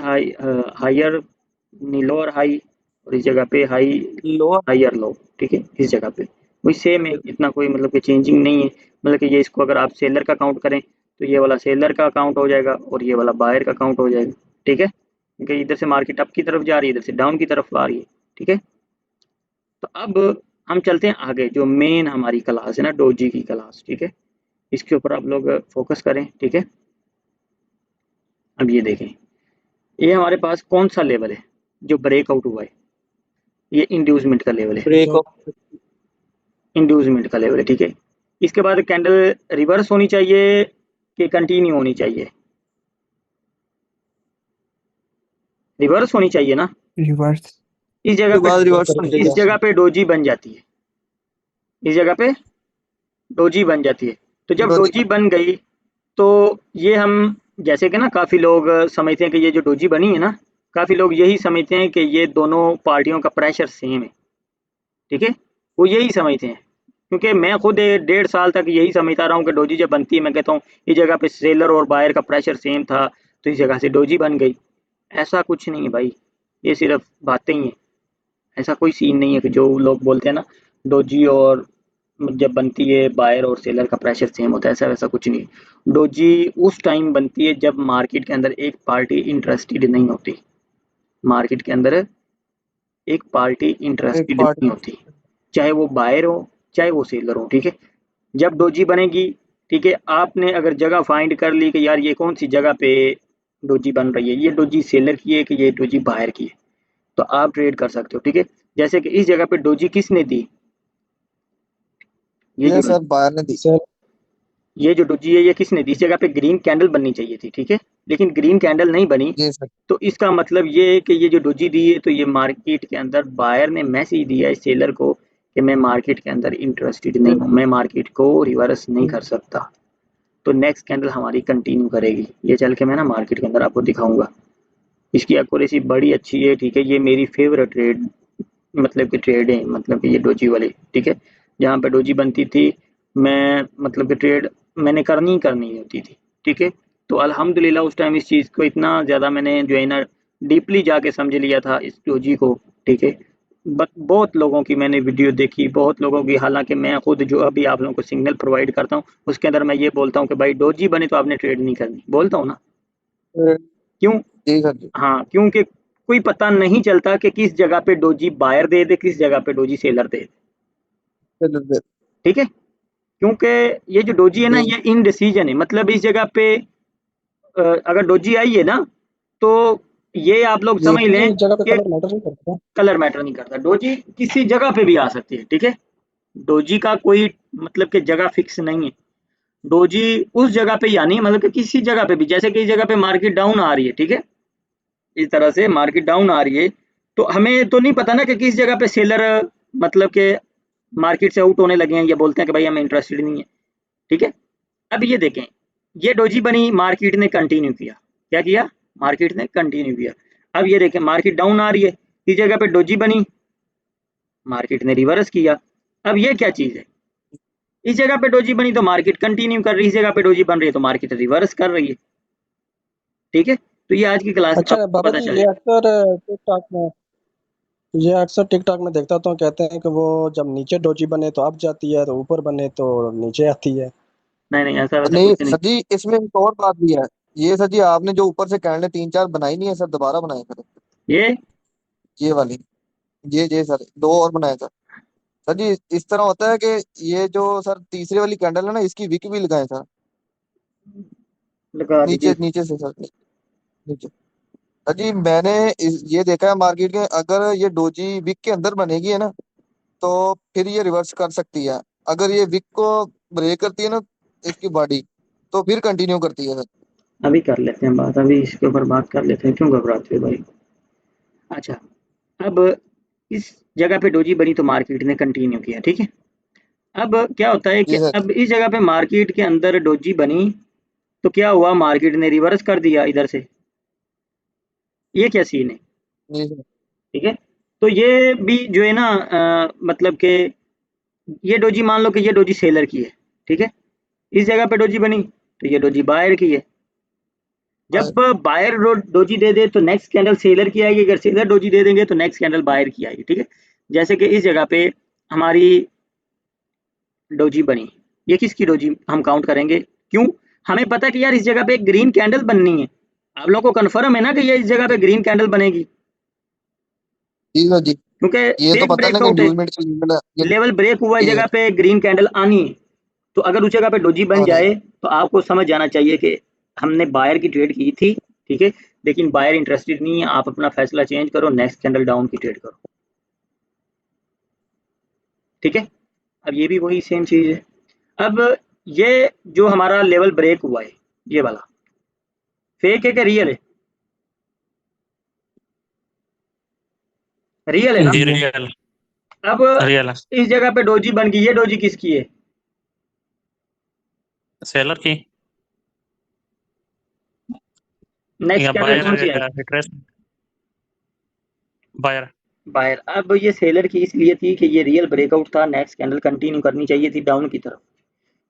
नहीं, लोअर हाई, और इस जगह पे हाई लोअर। हायर लो, ठीक है, इस जगह पे वही सेम है, इतना कोई मतलब कि चेंजिंग नहीं है, मतलब कि ये इसको अगर आप सेलर का काउंट करें तो ये वाला सेलर का काउंट हो जाएगा और ये वाला बायर का काउंट हो जाएगा, ठीक है, क्योंकि इधर से मार्केट अप की तरफ जा रही है, इधर से डाउन की तरफ आ रही है, ठीक है। तो अब हम चलते हैं आगे, जो मेन हमारी क्लास है ना, डोजी की क्लास, ठीक है, इसके ऊपर आप लोग फोकस करें, ठीक है। अब ये देखें, ये हमारे पास कौन सा लेवल है जो ब्रेकआउट हुआ है, ये इंड्यूसमेंट का लेवल है, ब्रेक ऑफ। इंड्यूसमेंट का लेवल है, ठीक है। इसके बाद कैंडल रिवर्स होनी चाहिए कि कंटिन्यू होनी चाहिए? रिवर्स होनी चाहिए ना, रिवर्स। इस जगह पे, बाद रिवर्स होनी इस चाहिए। जगह पे डोजी बन जाती है, इस जगह पे डोजी बन जाती है, तो जब डोजी बन गई तो ये हम, जैसे कि ना काफ़ी लोग समझते हैं कि ये जो डोजी बनी है ना, काफ़ी लोग यही समझते हैं कि ये दोनों पार्टियों का प्रेशर सेम है, ठीक है, वो यही समझते हैं, क्योंकि मैं खुद 1.5 साल तक यही समझता रहा हूँ कि डोजी जब बनती है, मैं कहता हूँ इस जगह पे सेलर और बायर का प्रेशर सेम था तो इस जगह से डोजी बन गई। ऐसा कुछ नहीं है भाई, ये सिर्फ बातें ही हैं, ऐसा कोई सीन नहीं है कि जो लोग बोलते हैं ना डोजी और जब बनती है बायर और सेलर का प्रेशर सेम होता है, ऐसा वैसा कुछ नहीं है। डोजी उस टाइम बनती है जब मार्केट के अंदर एक पार्टी इंटरेस्टेड नहीं होती, मार्केट के अंदर एक पार्टी एक इंटरेस्टेड पार्ट नहीं होती, चाहे वो बायर हो चाहे वो सेलर हो, ठीक है। जब डोजी बनेगी, ठीक है, आपने अगर जगह फाइंड कर ली कि यार ये कौन सी जगह पे डोजी बन रही है, ये डोजी सेलर की है कि ये डोजी बायर की है, तो आप ट्रेड कर सकते हो, ठीक है। जैसे कि इस जगह पे डोजी किसने दी, ये ये जो सर बाहर ने दी। सर ये जो डोजी है ये किसने दी, इस जगह पे ग्रीन कैंडल बननी चाहिए थी, ठीक है, लेकिन ग्रीन कैंडल नहीं बनी। जी सर। तो इसका मतलब ये है कि ये जो डोजी दी है तो ये मार्केट के अंदर बायर ने मैसेज दिया है सेलर को कि मैं मार्केट के अंदर इंटरेस्टेड नहीं हूँ, मैं मार्केट को रिवर्स नहीं कर सकता। तो नेक्स्ट कैंडल हमारी कंटिन्यू करेगी, ये चल के मैं ना मार्केट के अंदर आपको दिखाऊंगा। इसकी एक्यूरेसी बड़ी अच्छी है, ठीक है, ये मेरी फेवरेट ट्रेड मतलब कि ट्रेड है, मतलब कि ये डोजी वाली, ठीक है। जहाँ पे डोजी बनती थी मैं मतलब कि ट्रेड मैंने करनी ही करनी होती थी, ठीक है। तो अल्हम्दुलिल्लाह उस टाइम इस चीज़ को इतना ज़्यादा मैंने जो है ना डीपली जाके समझ लिया था इस डोजी को, ठीक है। बहुत लोगों की मैंने वीडियो देखी, बहुत लोगों की, हालांकि मैं खुद जो अभी आप लोगों को सिग्नल प्रोवाइड करता हूँ उसके अंदर मैं ये बोलता हूँ कि भाई डोजी बने तो आपने ट्रेड नहीं करनी, बोलता हूँ ना, क्यों? जी सर जी। हाँ, क्योंकि कोई पता नहीं चलता कि किस जगह पे डोजी बायर दे दे, किस जगह पे डोजी सेलर दे दे, जी ठीक है। क्योंकि ये जो डोजी है ना जी ये इनडिसीजन है, मतलब इस जगह पे अगर डोजी आई है ना तो ये आप लोग जी समझ जी लें इस जगह पे कि कलर मैटर नहीं करता। कलर मैटर नहीं करता, डोजी किसी जगह पे भी आ सकती है, ठीक है। डोजी का कोई मतलब कि जगह फिक्स नहीं है, डोजी उस जगह पे यानी मतलब कि किसी जगह पे भी, जैसे कि इस जगह पे मार्केट डाउन आ रही है, ठीक है, इस तरह से मार्केट डाउन आ रही है, तो हमें तो नहीं पता ना कि किस जगह पे सेलर मतलब के मार्केट से आउट होने लगे हैं या बोलते हैं कि भाई हमें इंटरेस्टेड नहीं है, ठीक है। अब ये देखें, ये डोजी बनी, मार्केट ने कंटिन्यू किया, क्या किया, मार्केट ने कंटिन्यू किया। अब ये देखें मार्केट डाउन आ रही है, इस जगह पे डोजी बनी, मार्केट ने रिवर्स किया। अब ये क्या चीज है, इस जगह पे डोजी बनी तो मार्केट कंटिन्यू कर रही है, इस जगह पे डोजी बन रही है तो मार्केट रिवर्स कर रही है, ठीक है। तो ये आज की क्लास में अच्छा आपको बाबा पता जी ये चलेगा। अक्सर टिकटॉक में देखता हूँ, कहते हैं कि वो जब नीचे डोजी बने तो अप जाती है, तो ऊपर बने तो नीचे आती है। नहीं नहीं, ऐसा वैसा नहीं कुछ नहीं। सर जी, इसमें एक और बात भी है। ये सर जी आपने जो ऊपर से कैंडल तीन चार बनाई नहीं है सर, दोबारा बनाए सर। ये ये वाली, ये सर दो और बनाए सर। सर जी इस तरह होता है कि ये जो सर तीसरी वाली कैंडल है ना, इसकी विक भी लगाए सर। लगा नीचे दीजिए। नीचे से सर, नीचे। सर जी मैंने ये देखा है मार्केट के, अगर ये डोजी विक के अंदर बनेगी है ना, तो फिर ये रिवर्स कर सकती है। अगर ये विक को ब्रेक करती है ना इसकी बॉडी, तो फिर कंटिन्यू करती है सर। अभी कर लेते हैं बात, अभी इसके ऊपर बात कर लेते हैं, क्यों घबराते हो भाई। अच्छा, अब इस जगह पे डोजी बनी तो मार्केट ने कंटिन्यू किया, ठीक है। अब क्या होता है कि जी सर। अब इस जगह पे मार्केट के अंदर डोजी बनी तो क्या हुआ, मार्केट ने रिवर्स कर दिया इधर से, ये क्या सीन है, जी सर। ठीक है। तो ये भी जो है ना मतलब कि ये डोजी मान लो कि ये डोजी सेलर की है, ठीक है, इस जगह पे डोजी बनी तो ये डोजी बायर की है। हाँ, जब बायर डोजी दे दे तो नेक्स्ट कैंडल सेलर की आएगी, अगर सेलर डोजी दे देंगे तो नेक्स्ट कैंडल बायर की आएगी, ठीक है। जैसे कि इस जगह पे हमारी डोजी बनी, ये किसकी डोजी हम काउंट करेंगे, क्यों, हमें पता है कि यार इस जगह पे एक ग्रीन कैंडल बननी है, आप लोगों को कंफर्म है ना कि ये इस जगह पे ग्रीन कैंडल बनेगी, जी सर जी। क्योंकि ये तो फेक पता ना कि ब्रेकआउट है, न्यूज में ये लेवल ब्रेक हुआ है, जी जगह सर। पे ग्रीन कैंडल आनी है। तो अगर उस जगह पे डोजी बन हाँ सर। जाए तो आपको समझ जाना चाहिए कि हमने बायर की ट्रेड की थी, ठीक है, लेकिन बायर इंटरेस्टेड नहीं है, आप अपना फैसला चेंज करो, नेक्स्ट कैंडल डाउन की ट्रेड करो, ठीक है। अब ये भी वही सेम चीज है। अब ये जो हमारा लेवल ब्रेक हुआ है ये वाला फेक है कि रियल है, रियल है ना। जी रियल। अब रियल है। इस जगह पे डोजी बन गई, ये डोजी किसकी है, सेलर की नेक्स्ट या कैंडल बायर कौन सी या आएगी, इंटरेस्ट बायर। बायर। अब ये सेलर की इसलिए थी कि ये रियल ब्रेकआउट था, नेक्स्ट कैंडल कंटिन्यू करनी चाहिए थी डाउन की तरफ,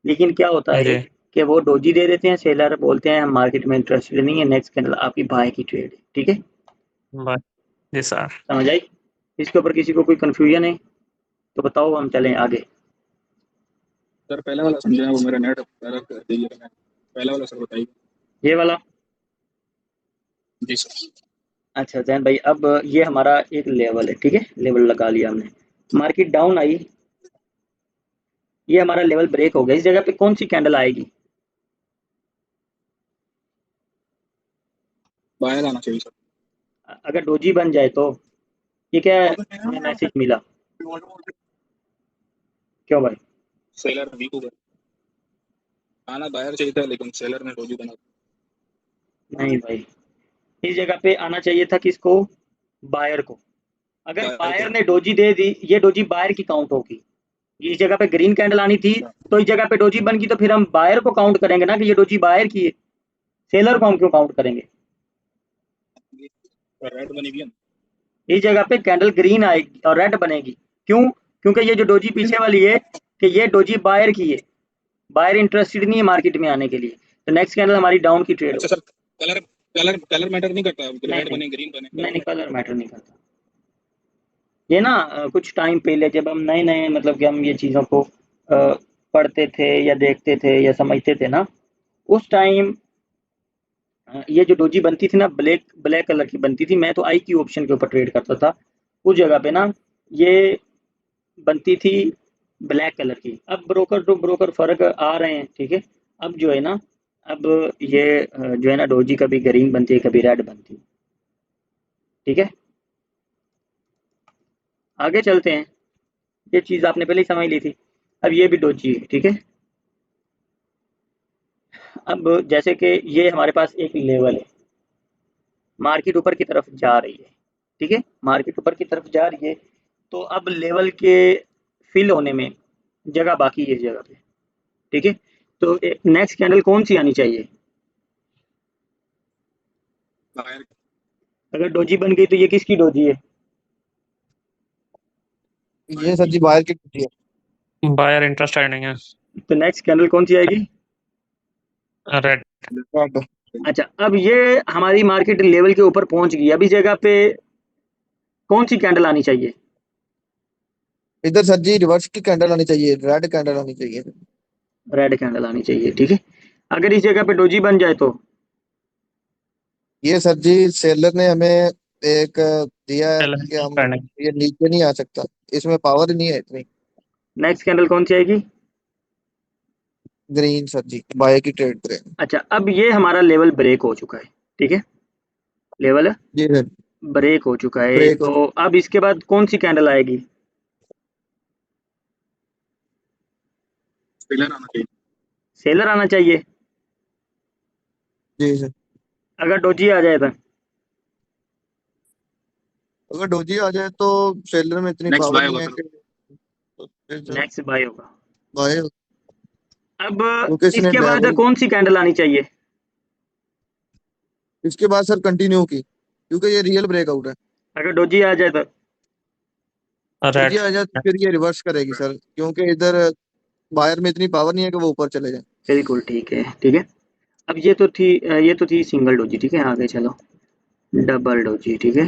लेकिन क्या होता है जी कि वो डोजी दे देते हैं, सेलर बोलते हैं हम मार्केट में इंटरेस्टेड नहीं है, नेक्स्ट कैंडल आपकी बाय की ट्रेड है, ठीक है। बाय। जी सर। समझ आई, इसके ऊपर किसी को कोई कंफ्यूजन है तो बताओ, हम चलें आगे। सर पहले वाला समझाया, वो मेरा नेट पहले कर दीजिए, पहला वाला सर बताइए। ये वाला जी सर। अच्छा जैन भाई, अब ये हमारा एक लेवल है, ठीक है, लेवल लगा लिया हमने, मार्केट डाउन आई, ये हमारा लेवल ब्रेक हो गया, इस जगह पे कौन सी कैंडल आएगी? बाहर आना चाहिए सर। अगर डोजी बन जाए तो ये क्या है, हमें मैसेज मिला, क्यों भाई? सेलर वीक हो गया, आना बाहर चाहिए था लेकिन सेलर ने डोजी बना नहीं भाई, इस जगह पे आना चाहिए था किसको? बायर को। अगर बाहर बायर को। ने डोजी दे दी, ये डोजी बायर की काउंट होगी, इस जगह पे ग्रीन कैंडल आनी थी, अच्छा, तो इस जगह पे डोजी बन गई, तो फिर हम बायर को काउंट करेंगे ना कि ये डोजी बायर की है, सेलर को हम क्यों काउंट करेंगे? रेड बनेगी ना। इस जगह पे कैंडल ग्रीन आएगी और रेड बनेगी, क्यों? क्योंकि ये जो डोजी पीछे वाली है, कि ये डोजी बायर की है, बायर इंटरेस्टेड नहीं है मार्केट में आने के लिए, तो नेक्स्ट कैंडल हमारी डाउन की ट्रेड अच्छा होगी। Sir, colour colour colour matter नहीं करता, नहीं रेड नहीं, बने ग्रीन बने नहीं कलर नहीं, मैटर। कलर मैटर नहीं करता। ये ना कुछ टाइम पहले जब हम नए नए, मतलब कि हम ये चीज़ों को पढ़ते थे या देखते थे या समझते थे ना, उस टाइम ये जो डोजी बनती थी ना, ब्लैक ब्लैक कलर की बनती थी, मैं तो आई की ऑप्शन के ऊपर ट्रेड करता था, उस जगह पे ना ये बनती थी ब्लैक कलर की। अब ब्रोकर टू ब्रोकर फर्क आ रहे हैं, ठीक है। अब जो है ना, अब ये जो है ना, डोजी कभी ग्रीन बनती है, कभी रेड बनती है, ठीक है। आगे चलते हैं, ये चीज़ आपने पहले ही समझ ली थी। अब ये भी डोजी है, ठीक है। अब जैसे कि ये हमारे पास एक लेवल है, मार्केट ऊपर की तरफ जा रही है, ठीक है, मार्केट ऊपर की तरफ जा रही है, तो अब लेवल के फिल होने में जगह बाकी है इस जगह पे, ठीक है। तो नेक्स्ट कैंडल कौन सी आनी चाहिए? बाहर। अगर डोजी बन गई तो ये किसकी डोजी है? ये सर जी बाहर की कुर्सी है। बायर इंटरेस्टेड नहीं है। तो नेक्स्ट कैंडल कौन सी आएगी? रेड। रेड। अच्छा, अब ये हमारी मार्केट लेवल के ऊपर पहुंच गई, अब इस जगह पे कौन सी कैंडल आनी चाहिए? इधर सर जी रिवर्स की कैंडल आनी चाहिए, रेड कैंडल आनी चाहिए। रेड कैंडल आनी चाहिए, ठीक है। अगर इस जगह पे डोजी बन जाए तो ये सर जी सेलर ने हमें एक दिया है सेलर कि हम, इंटरेस्टेड नहीं। ये नीचे नहीं आ सकता, इसमें पावर ही नहीं है इतनी। नेक्स्ट कैंडल कौन सी आएगी? ग्रीन सर जी, बाय की ट्रेड करें। अच्छा, अब ये हमारा लेवल ब्रेक हो चुका है, ठीक है, लेवल जी सर। ब्रेक हो चुका है, ब्रेक हो। तो अब इसके बाद कौन सी कैंडल आएगी? सेलर आना चाहिए। सेलर आना चाहिए। जी सर। अगर डोजी आ जाए तो अगर डोजी आ जाए तो सेलर में इतनी नेक्स्ट पावर बाय नहीं होगा है फिर। कि तो फिर सर नेक्स्ट बाय होगा। बाय, अब क्योंकि इसने इसके बाद लेवल। कौन सी कैंडल आनी चाहिए? इसके बाद सर कंटिन्यू की, क्योंकि ये रियल ब्रेकआउट है। अगर डोजी आ जाए तो डोजी रेड। आ जाए तो फिर ये रिवर्स करेगी सर, क्योंकि इधर बायर में इतनी पावर नहीं है कि वो ऊपर चले जाए। बिल्कुल ठीक है, ठीक है। अब ये तो थी सिंगल डोजी, ठीक है, आगे चलो, डबल डोजी, ठीक है।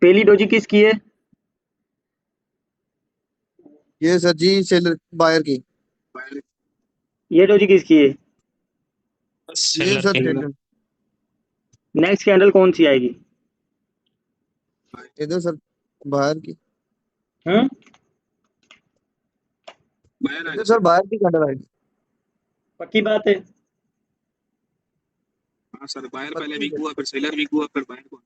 पहली डोजी किसकी है? ये सर जी सेलर बायर की। बाहर। ये डोजी किसकी है? ये सेलर सर की। सेलर। नेक्स्ट कैंडल कौन सी आएगी? इधर सर बायर की। हम्म, बाहर आएगा इधर सर। सर बायर की कैंडल आएगी। पक्की बात है। हाँ सर, बाहर पहले पक्की वीक है। हुआ, फिर सेलर वीक हुआ, फिर बाहर को।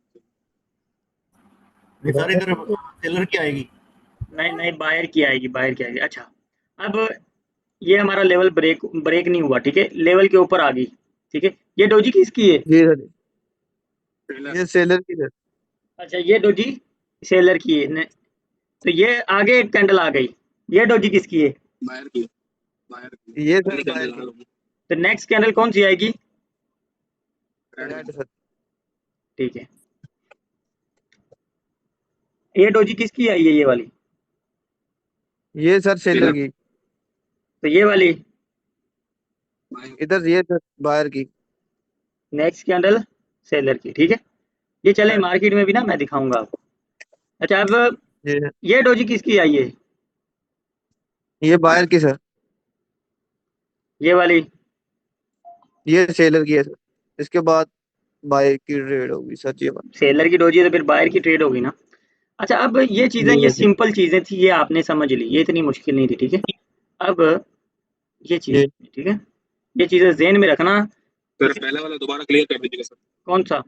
सर इधर सेलर की आएगी। नहीं नहीं, बायर की आएगी, बायर की आएगी। अच्छा, अब ये हमारा लेवल ब्रेक ब्रेक नहीं हुआ, ठीक है, लेवल के ऊपर आ गई, ठीक है। ये डोजी किसकी है? जी सर। सेलर। ये सेलर की सर। अच्छा, ये डोजी सेलर की है तो ये आगे एक कैंडल आ गई, ये डोजी किसकी है? बाहर की। बाहर की ये सर पहली बायर कैंडल की। लाल होगी। तो नेक्स्ट कैंडल कौन सी आएगी? रेड रेड बनेगी। सर। ठीक है, ये डोजी किसकी आई है, ये वाली? ये सर सेलर सेलर। की। तो ये वाली बाहर। इधर ये सर बायर की। नेक्स्ट कैंडल सेलर की, ठीक है। ये चले मार्केट में भी ना, मैं दिखाऊंगा आपको। अच्छा, अब ये सर। ये डोजी किसकी आई है? ये बायर की सर। ये वाली ये सेलर की है सर। इसके बाद बाय की ट्रेड होगी सर जी हमारी। सेलर की डोजी है तो फिर बायर की ट्रेड होगी ना। अच्छा, अब ये चीजें, जी ये सर जी। सिंपल चीजें थी, ये आपने समझ ली, ये इतनी मुश्किल नहीं थी, ठीक है। अब ये चीज, जी ठीक है, ये चीजें ज़हन में रखना। सर पहले वाला दोबारा क्लियर कर दीजिएगा सर। कौन सा?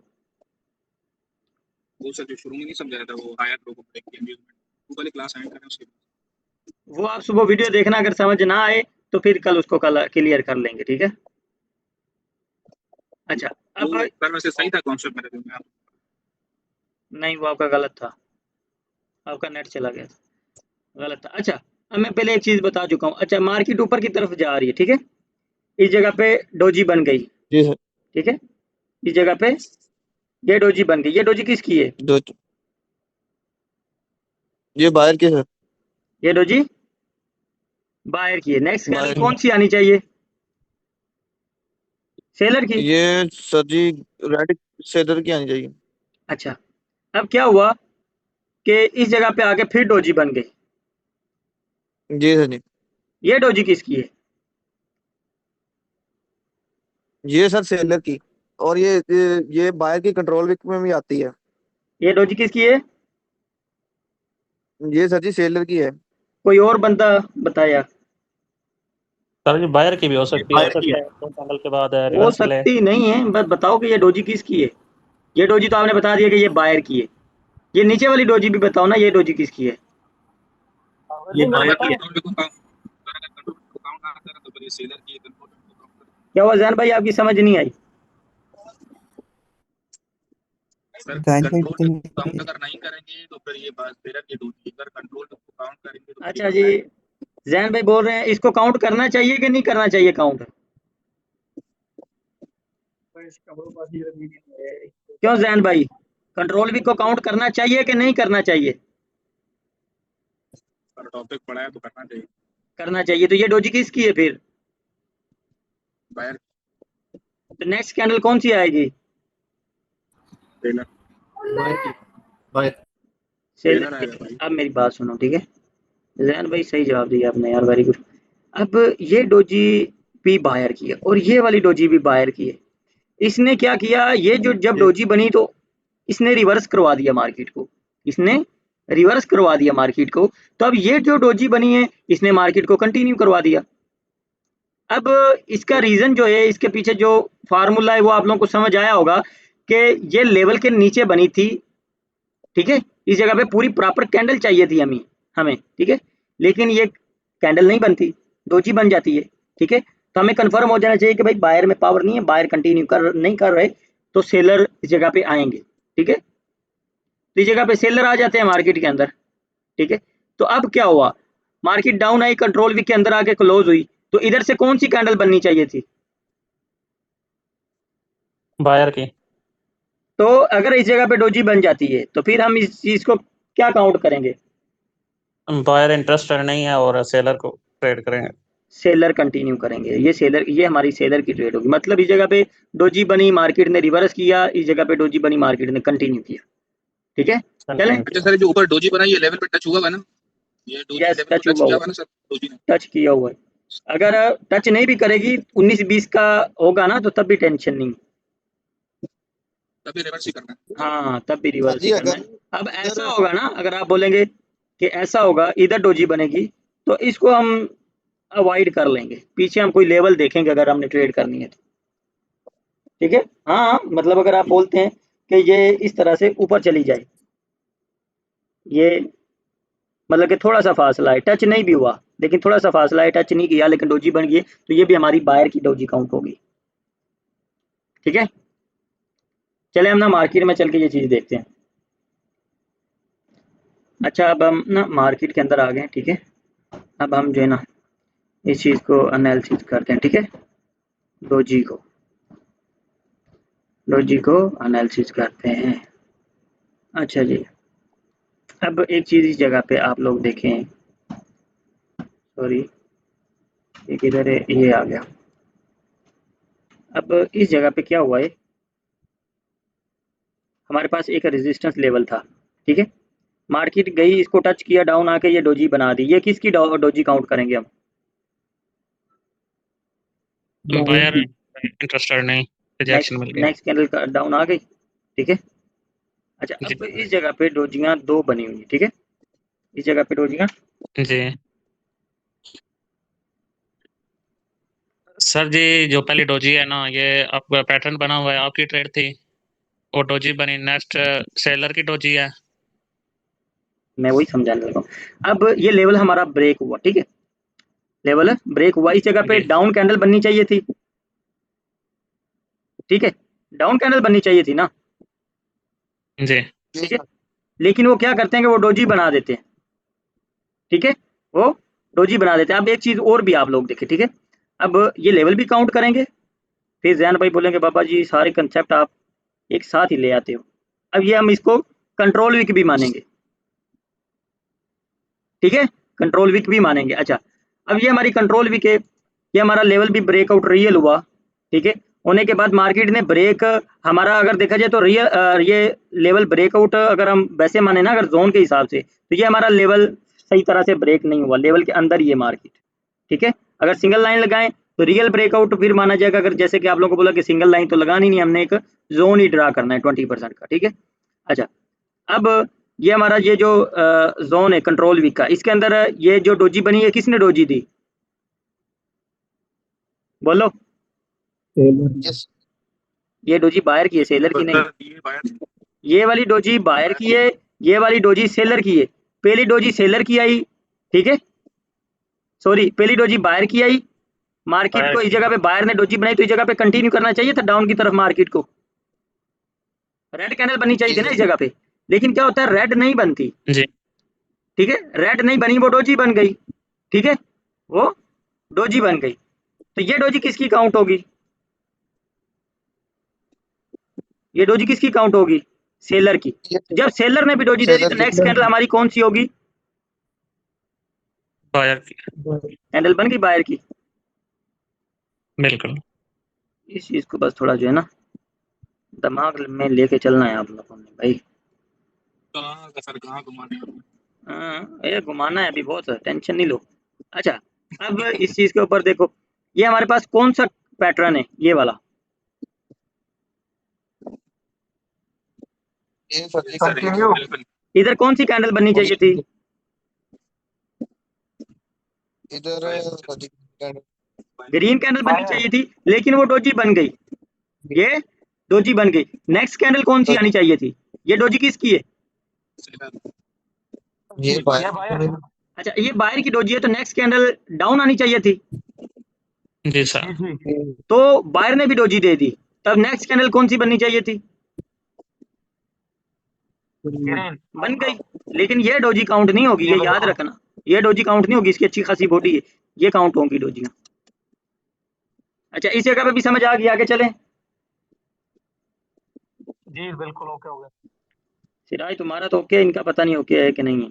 वो सर जो शुरू में नहीं समझाया था, वो हायर लोगों को देखिए अम्यूजमेंट, वो पहले क्लास एंड करें उसके बाद। वो आप सुबह वीडियो देखना, अगर समझ ना आए तो फिर कल उसको कल क्लियर कर लेंगे, ठीक है। अच्छा, वो अब सर वैसे सही था कॉन्सेप्ट मेरे दिमाग में। नहीं, वो आपका गलत था, आपका नेट चला गया था, गलत था। अच्छा, अब मैं पहले एक चीज बता चुका हूँ। अच्छा, मार्केट ऊपर की तरफ जा रही है, ठीक है, इस जगह पे डोजी बन गई, जी सर। ठीक है, इस जगह पे ये डोजी बन गई। ये डोजी किसकी है? दो ये बायर की सर। ये डोजी बायर की है। नेक्स्ट कैंडल बायर कौन सी आनी चाहिए? सेलर की। ये सर जी रेड सेलर की आनी चाहिए। अच्छा, अब क्या हुआ कि इस जगह पे आके फिर डोजी बन गई। जी सर जी। ये डोजी किसकी है? ये सर सेलर की। और ये बायर की कंट्रोल वीक में भी आती है। ये डोजी किसकी है? ये सर जी सेलर की है। कोई और बंदा बताया? सर जी बायर की भी हो सकती है, हो बायर की सकता है। है 2 कैंडल के बाद हो रिवर्सल है। सकती नहीं है, बस बताओ कि ये डोजी किसकी है। ये डोजी तो आपने बता दिया कि ये बायर की है। ये नीचे वाली डोजी भी बताओ ना, ये डोजी किसकी है? ये नहीं, मेरे बायर अगर की पता है। है। कंट्रोल को काउंट, सर अगर कंट्रोल को काउंट ना करें तो फिर ये सेलर की कंट्रोल को काउंट करें। क्या हुआ जैन भाई, आपकी समझ नहीं आई? सर जैन भाई कंट्रोल को काउंट बताइए। अगर नहीं करेंगे तो फिर ये बात सेलर की डूबी, अगर कंट्रोल को काउंट करेंगे तो फिर ये अच्छा जी, बायर। जैन भाई बोल रहे हैं इसको काउंट करना चाहिए कि नहीं करना चाहिए काउंट? क्यों जैन भाई, कंट्रोल वीक को काउंट करना चाहिए कि नहीं करना चाहिए? सर टॉपिक पढ़ा है तो करना चाहिए। करना चाहिए। तो ये डोजी किसकी है फिर? बायर तो नेक्स्ट कैंडल कौन सी आएगी? सेलर, बायर की। बायर। सेलर सेलर की। आएगा भाई। अब मेरी बात सुनो, ठीक है, जैन भाई सही जवाब दिया आपने यार, वेरी गुड। अब ये डोजी भी बायर की है और ये वाली डोजी भी बायर की है। इसने क्या किया, ये जो जब जी डोजी बनी तो इसने रिवर्स करवा दिया मार्केट को, इसने रिवर्स करवा दिया मार्केट को। तो अब ये जो डोजी बनी है, इसने मार्केट को कंटिन्यू करवा दिया। अब इसका रीजन जो है, इसके पीछे जो फार्मूला है वो आप लोगों को समझ आया होगा कि ये लेवल के नीचे बनी थी, ठीक है, इस जगह पे पूरी प्रॉपर कैंडल चाहिए थी हमें हमें ठीक है, लेकिन ये कैंडल नहीं बनती, डोजी बन जाती है, ठीक है। तो हमें कंफर्म हो जाना चाहिए कि भाई बायर में पावर नहीं है, बायर कंटिन्यू कर नहीं कर रहे, तो सेलर इस जगह पे आएंगे, ठीक है। तो इस जगह पे सेलर आ जाते हैं मार्केट के अंदर, ठीक है। तो अब क्या हुआ, मार्केट डाउन आई, कंट्रोल वीक के अंदर आके क्लोज हुई, तो इधर से कौन सी कैंडल बननी चाहिए थी? बायर की। तो अगर इस जगह पे डोजी बन जाती है तो फिर हम इस चीज को क्या काउंट करेंगे? बायर इंटरेस्टेड नहीं है और सेलर को ट्रेड करेंगे। सेलर कंटिन्यू करेंगे, ये सेलर, ये हमारी सेलर की ट्रेड होगी। मतलब इस जगह पे डोजी बनी, मार्केट ने रिवर्स किया, इस जगह पे डोजी बनी, मार्केट ने कंटिन्यू किया, ठीक है। चलें, कंटिन्यू अच्छा किया। सर जो ऊपर डोजी बना ये लेवल पे टच हुआ है ना, ये डोजी यस, लेवल को टच टच हुआ किया हुआ हुआ है, ना सर डोजी ने। टच किया हुआ है। अगर टच नहीं भी करेगी, 19-20 का होगा ना, तो तब भी टेंशन नहीं। तभी रिवर्स ही करना है। हाँ, तब भी सर रिवर्स ही जी करना अगर है। अब ऐसा इधर होगा ना, अगर आप बोलेंगे कि ऐसा होगा, इधर डोजी बनेगी, तो इसको हम अवॉइड कर लेंगे, पीछे हम कोई लेवल देखेंगे अगर हमने ट्रेड करनी है तो, ठीक है। हाँ, मतलब अगर आप बोलते हैं कि ये इस तरह से ऊपर चली जाए, ये मतलब कि थोड़ा सा फासला है, टच नहीं भी हुआ, लेकिन थोड़ा सा फासला है, टच नहीं किया लेकिन डोजी बन गई, तो ये भी हमारी बायर की डोजी काउंट होगी, ठीक है। चले हम ना मार्केट में चल के ये चीज देखते हैं। अच्छा, अब हम ना मार्केट के अंदर आ गए, ठीक है। अब हम जो है ना इस चीज को एनालिसिस करते हैं, ठीक है, डोजी को, डोजी को एनालिसिस करते हैं। अच्छा जी, अब एक चीज इस जगह पे आप लोग देखें, सॉरी, एक इधर है, ये आ गया। अब इस जगह पे क्या हुआ है, हमारे पास एक रेजिस्टेंस लेवल था, ठीक है, मार्केट गई, इसको टच किया, डाउन आके ये डोजी बना दी, ये किसकी डोजी काउंट करेंगे हम? बायर इंटरेस्टेड नहीं। रिजेक्शन मिल गया नेक्स्ट कैंडल का डाउन आ गई, ठीक है। अच्छा, जी अब इस जगह पे डोजियां दो बनी हुई है, ठीक है। इस जगह पे डोजियां, जी सर जी, जो पहली डोजी है ना, ये आपका पैटर्न बना हुआ है, आपकी ट्रेड थी, वो डोजी बनी, नेक्स्ट सेलर की डोजी है। मैं वही समझाने लगा हूँ। अब ये लेवल हमारा ब्रेक हुआ, ठीक है। लेवल ब्रेक हुआ, इस जगह पे जी डाउन कैंडल बननी चाहिए थी, ठीक है। डाउन कैंडल बननी चाहिए थी ना, जी जी ठीक है। सर। लेकिन वो क्या करते हैं कि वो डोजी बना देते हैं, ठीक है। वो डोजी बना देते हैं। अब एक चीज और भी आप लोग देखें, ठीक है। अब ये लेवल भी काउंट करेंगे, फिर जैन भाई बोलेंगे बाबा जी सारे कंसेप्ट आप एक साथ ही ले आते हो। अब ये हम इसको कंट्रोल वीक भी मानेंगे, ठीक है। कंट्रोल वीक भी मानेंगे। अच्छा, अब ये हमारी कंट्रोल वीक है, ये हमारा लेवल भी ब्रेकआउट रियल हुआ, ठीक है। होने के बाद मार्केट ने ब्रेक, हमारा अगर देखा जाए तो रियल ये लेवल ब्रेकआउट अगर हम वैसे माने ना, अगर जोन के हिसाब से, तो ये हमारा लेवल सही तरह से ब्रेक नहीं हुआ, लेवल के अंदर ही है मार्केट, ठीक है। अगर सिंगल लाइन लगाएं तो रियल ब्रेकआउट फिर माना जाएगा। अगर जैसे कि आप लोगों को बोला कि सिंगल लाइन तो लगानी नहीं, हमने एक जोन ही ड्रा करना है 20% का, ठीक है। अच्छा, अब ये हमारा ये जो जोन है कंट्रोल वीक का, इसके अंदर ये जो डोजी बनी है, किसने डोजी दी, बोलो। यस। ये डोजी बायर की है, सेलर की नहीं। बंदा ये बायर ये वाली डोजी बायर की है, ये वाली डोजी सेलर की है। पहली डोजी सेलर की आई, ठीक है। सॉरी, पहली डोजी बायर की आई, मार्केट बायर को इस की जगह पे बायर ने डोजी बनाई, तो इस जगह पे कंटिन्यू करना चाहिए था डाउन की तरफ मार्केट को, रेड कैंडल बननी चाहिए जी थी ना सर। इस जगह पे। लेकिन क्या होता है, रेड नहीं बनती, जी ठीक है। रेड नहीं बनी, वो डोजी बन गई, ठीक है। वो डोजी बन गई, तो ये डोजी किसकी काउंट होगी, ये डोजी किसकी काउंट होगी, सेलर की। ये जब सेलर ने भी डोजी दे दी सेलर तो की। नेक्स्ट कैंडल हमारी कौन सी होगी, बायर की कैंडल बन गई बायर की। बिल्कुल। इस चीज को बस थोड़ा जो है ना दिमाग में लेके चलना है आप लोगों ने भाई। कहाँ का सर, कहाँ घुमाने हाँ, ये घुमाना है अभी, बहुत टेंशन नहीं लो। अच्छा, अब इस चीज के ऊपर देखो, ये हमारे पास कौन सा पैटर्न है, ये वाला। ये सर जी सर, कंटिन्यू। बिल्कुल इधर कौन सी कैंडल बननी चाहिए थी, इधर बायर सर जी ग्रीन कैंडल बननी चाहिए थी, लेकिन वो डोजी बन गई, ये डोजी बन गई। नेक्स्ट कैंडल कौन सी आनी चाहिए थी, ये डोजी किसकी है, ये बाय। अच्छा ये बायर की डोजी है, तो नेक्स्ट कैंडल डाउन आनी चाहिए थी, जी सर। तो बायर ने भी डोजी दे दी, तब नेक्स्ट कैंडल कौन सी बननी चाहिए थी, बन गई। लेकिन ये डोजी काउंट नहीं होगी, ये याद रखना, ये डोजी काउंट नहीं होगी, इसकी अच्छी खासी बॉडी है, ये काउंट होंगी डोजियां। अच्छा, इस जगह पे भी समझ आ गई, आगे चलें। जी बिल्कुल ओके हो गया। सिराज तुम्हारा तो ओके, इनका पता नहीं ओके है कि नहीं है,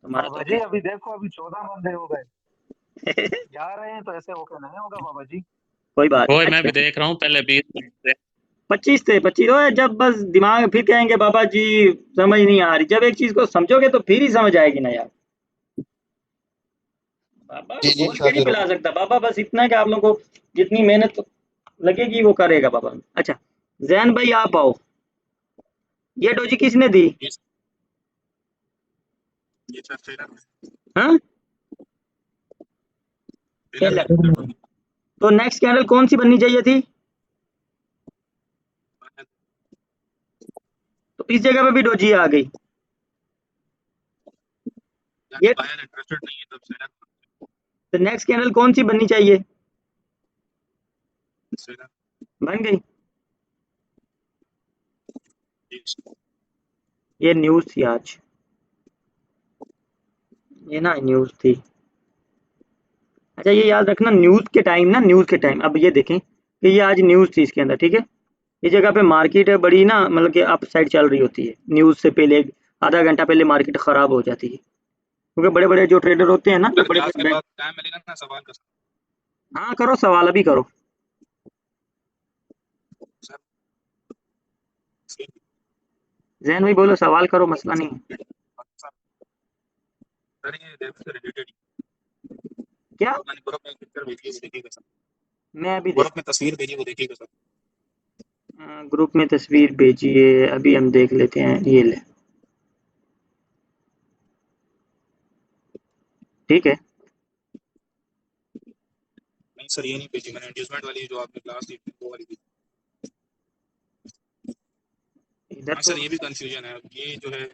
तुम्हारा तो बाबा ओके जी अभी देखो अभी 14 बंदे हो गए, जा रहे हैं तो ऐसे ओके नहीं होगा बाबा जी। कोई बात वो नहीं। मैं भी अच्छा, देख रहा हूँ, पहले 20 मिनट से। 25 थे, 25 हो, जब बस दिमाग फिर कहेंगे बाबा जी समझ नहीं आ रही, जब एक चीज को समझोगे तो फिर ही समझ आएगी ना यार। बाबा जी जी बोल के सर नहीं जरूर। पिला सकता, बाबा बस इतना है कि आप लोगों को जितनी मेहनत लगेगी वो करेगा बाबा। अच्छा, जैन भाई आप आओ, ये डोजी किसने दी, ये सर सेलर हाँ, सेलर सेलर। है। तो नेक्स्ट कैंडल कौन सी बननी चाहिए थी, तो इस जगह पे भी डोजी आ गई, यानी ये बायर इंटरेस्टेड नहीं है तब सेलर तो नेक्स्ट कैंडल कौन सी बननी चाहिए, सेलर बन गई। ये न्यूज थी आज, ये ना न्यूज थी। अच्छा, ये याद रखना, न्यूज के टाइम ना, न्यूज के टाइम, अब ये देखें कि ये आज न्यूज थी इसके अंदर, ठीक है। इस जगह पे मार्केट है बड़ी ना, मतलब कि अप साइड चल रही होती है, न्यूज से पहले आधा घंटा पहले मार्केट खराब हो जाती है, क्योंकि बड़े बड़े जो ट्रेडर होते हैं ना, जो सर बड़े क्लास बड़े के बैंक। बाद टाइम मिलेगा ना सवाल का हाँ करो सवाल, अभी करो, सर। जैन भाई बोलो, सवाल करो, मसला नहीं है। सर ये डेबिट से रिलेटेड क्या? मैंने ग्रुप में पिक्चर भेजी है, वो देखिएगा सर। मैं अभी ग्रुप में तस्वीर भेजी, वो देखिएगा सर। ग्रुप में तस्वीर भेजिए, अभी हम देख लेते हैं। ये ले, ठीक है। नहीं सर, ये नहीं भेजी मैंने, इंड्यूसमेंट वाली जो आपने क्लास दी थी, वो वाली भेजी। इधर हाँ तो सर, ये भी कंफ्यूजन है ये जो है।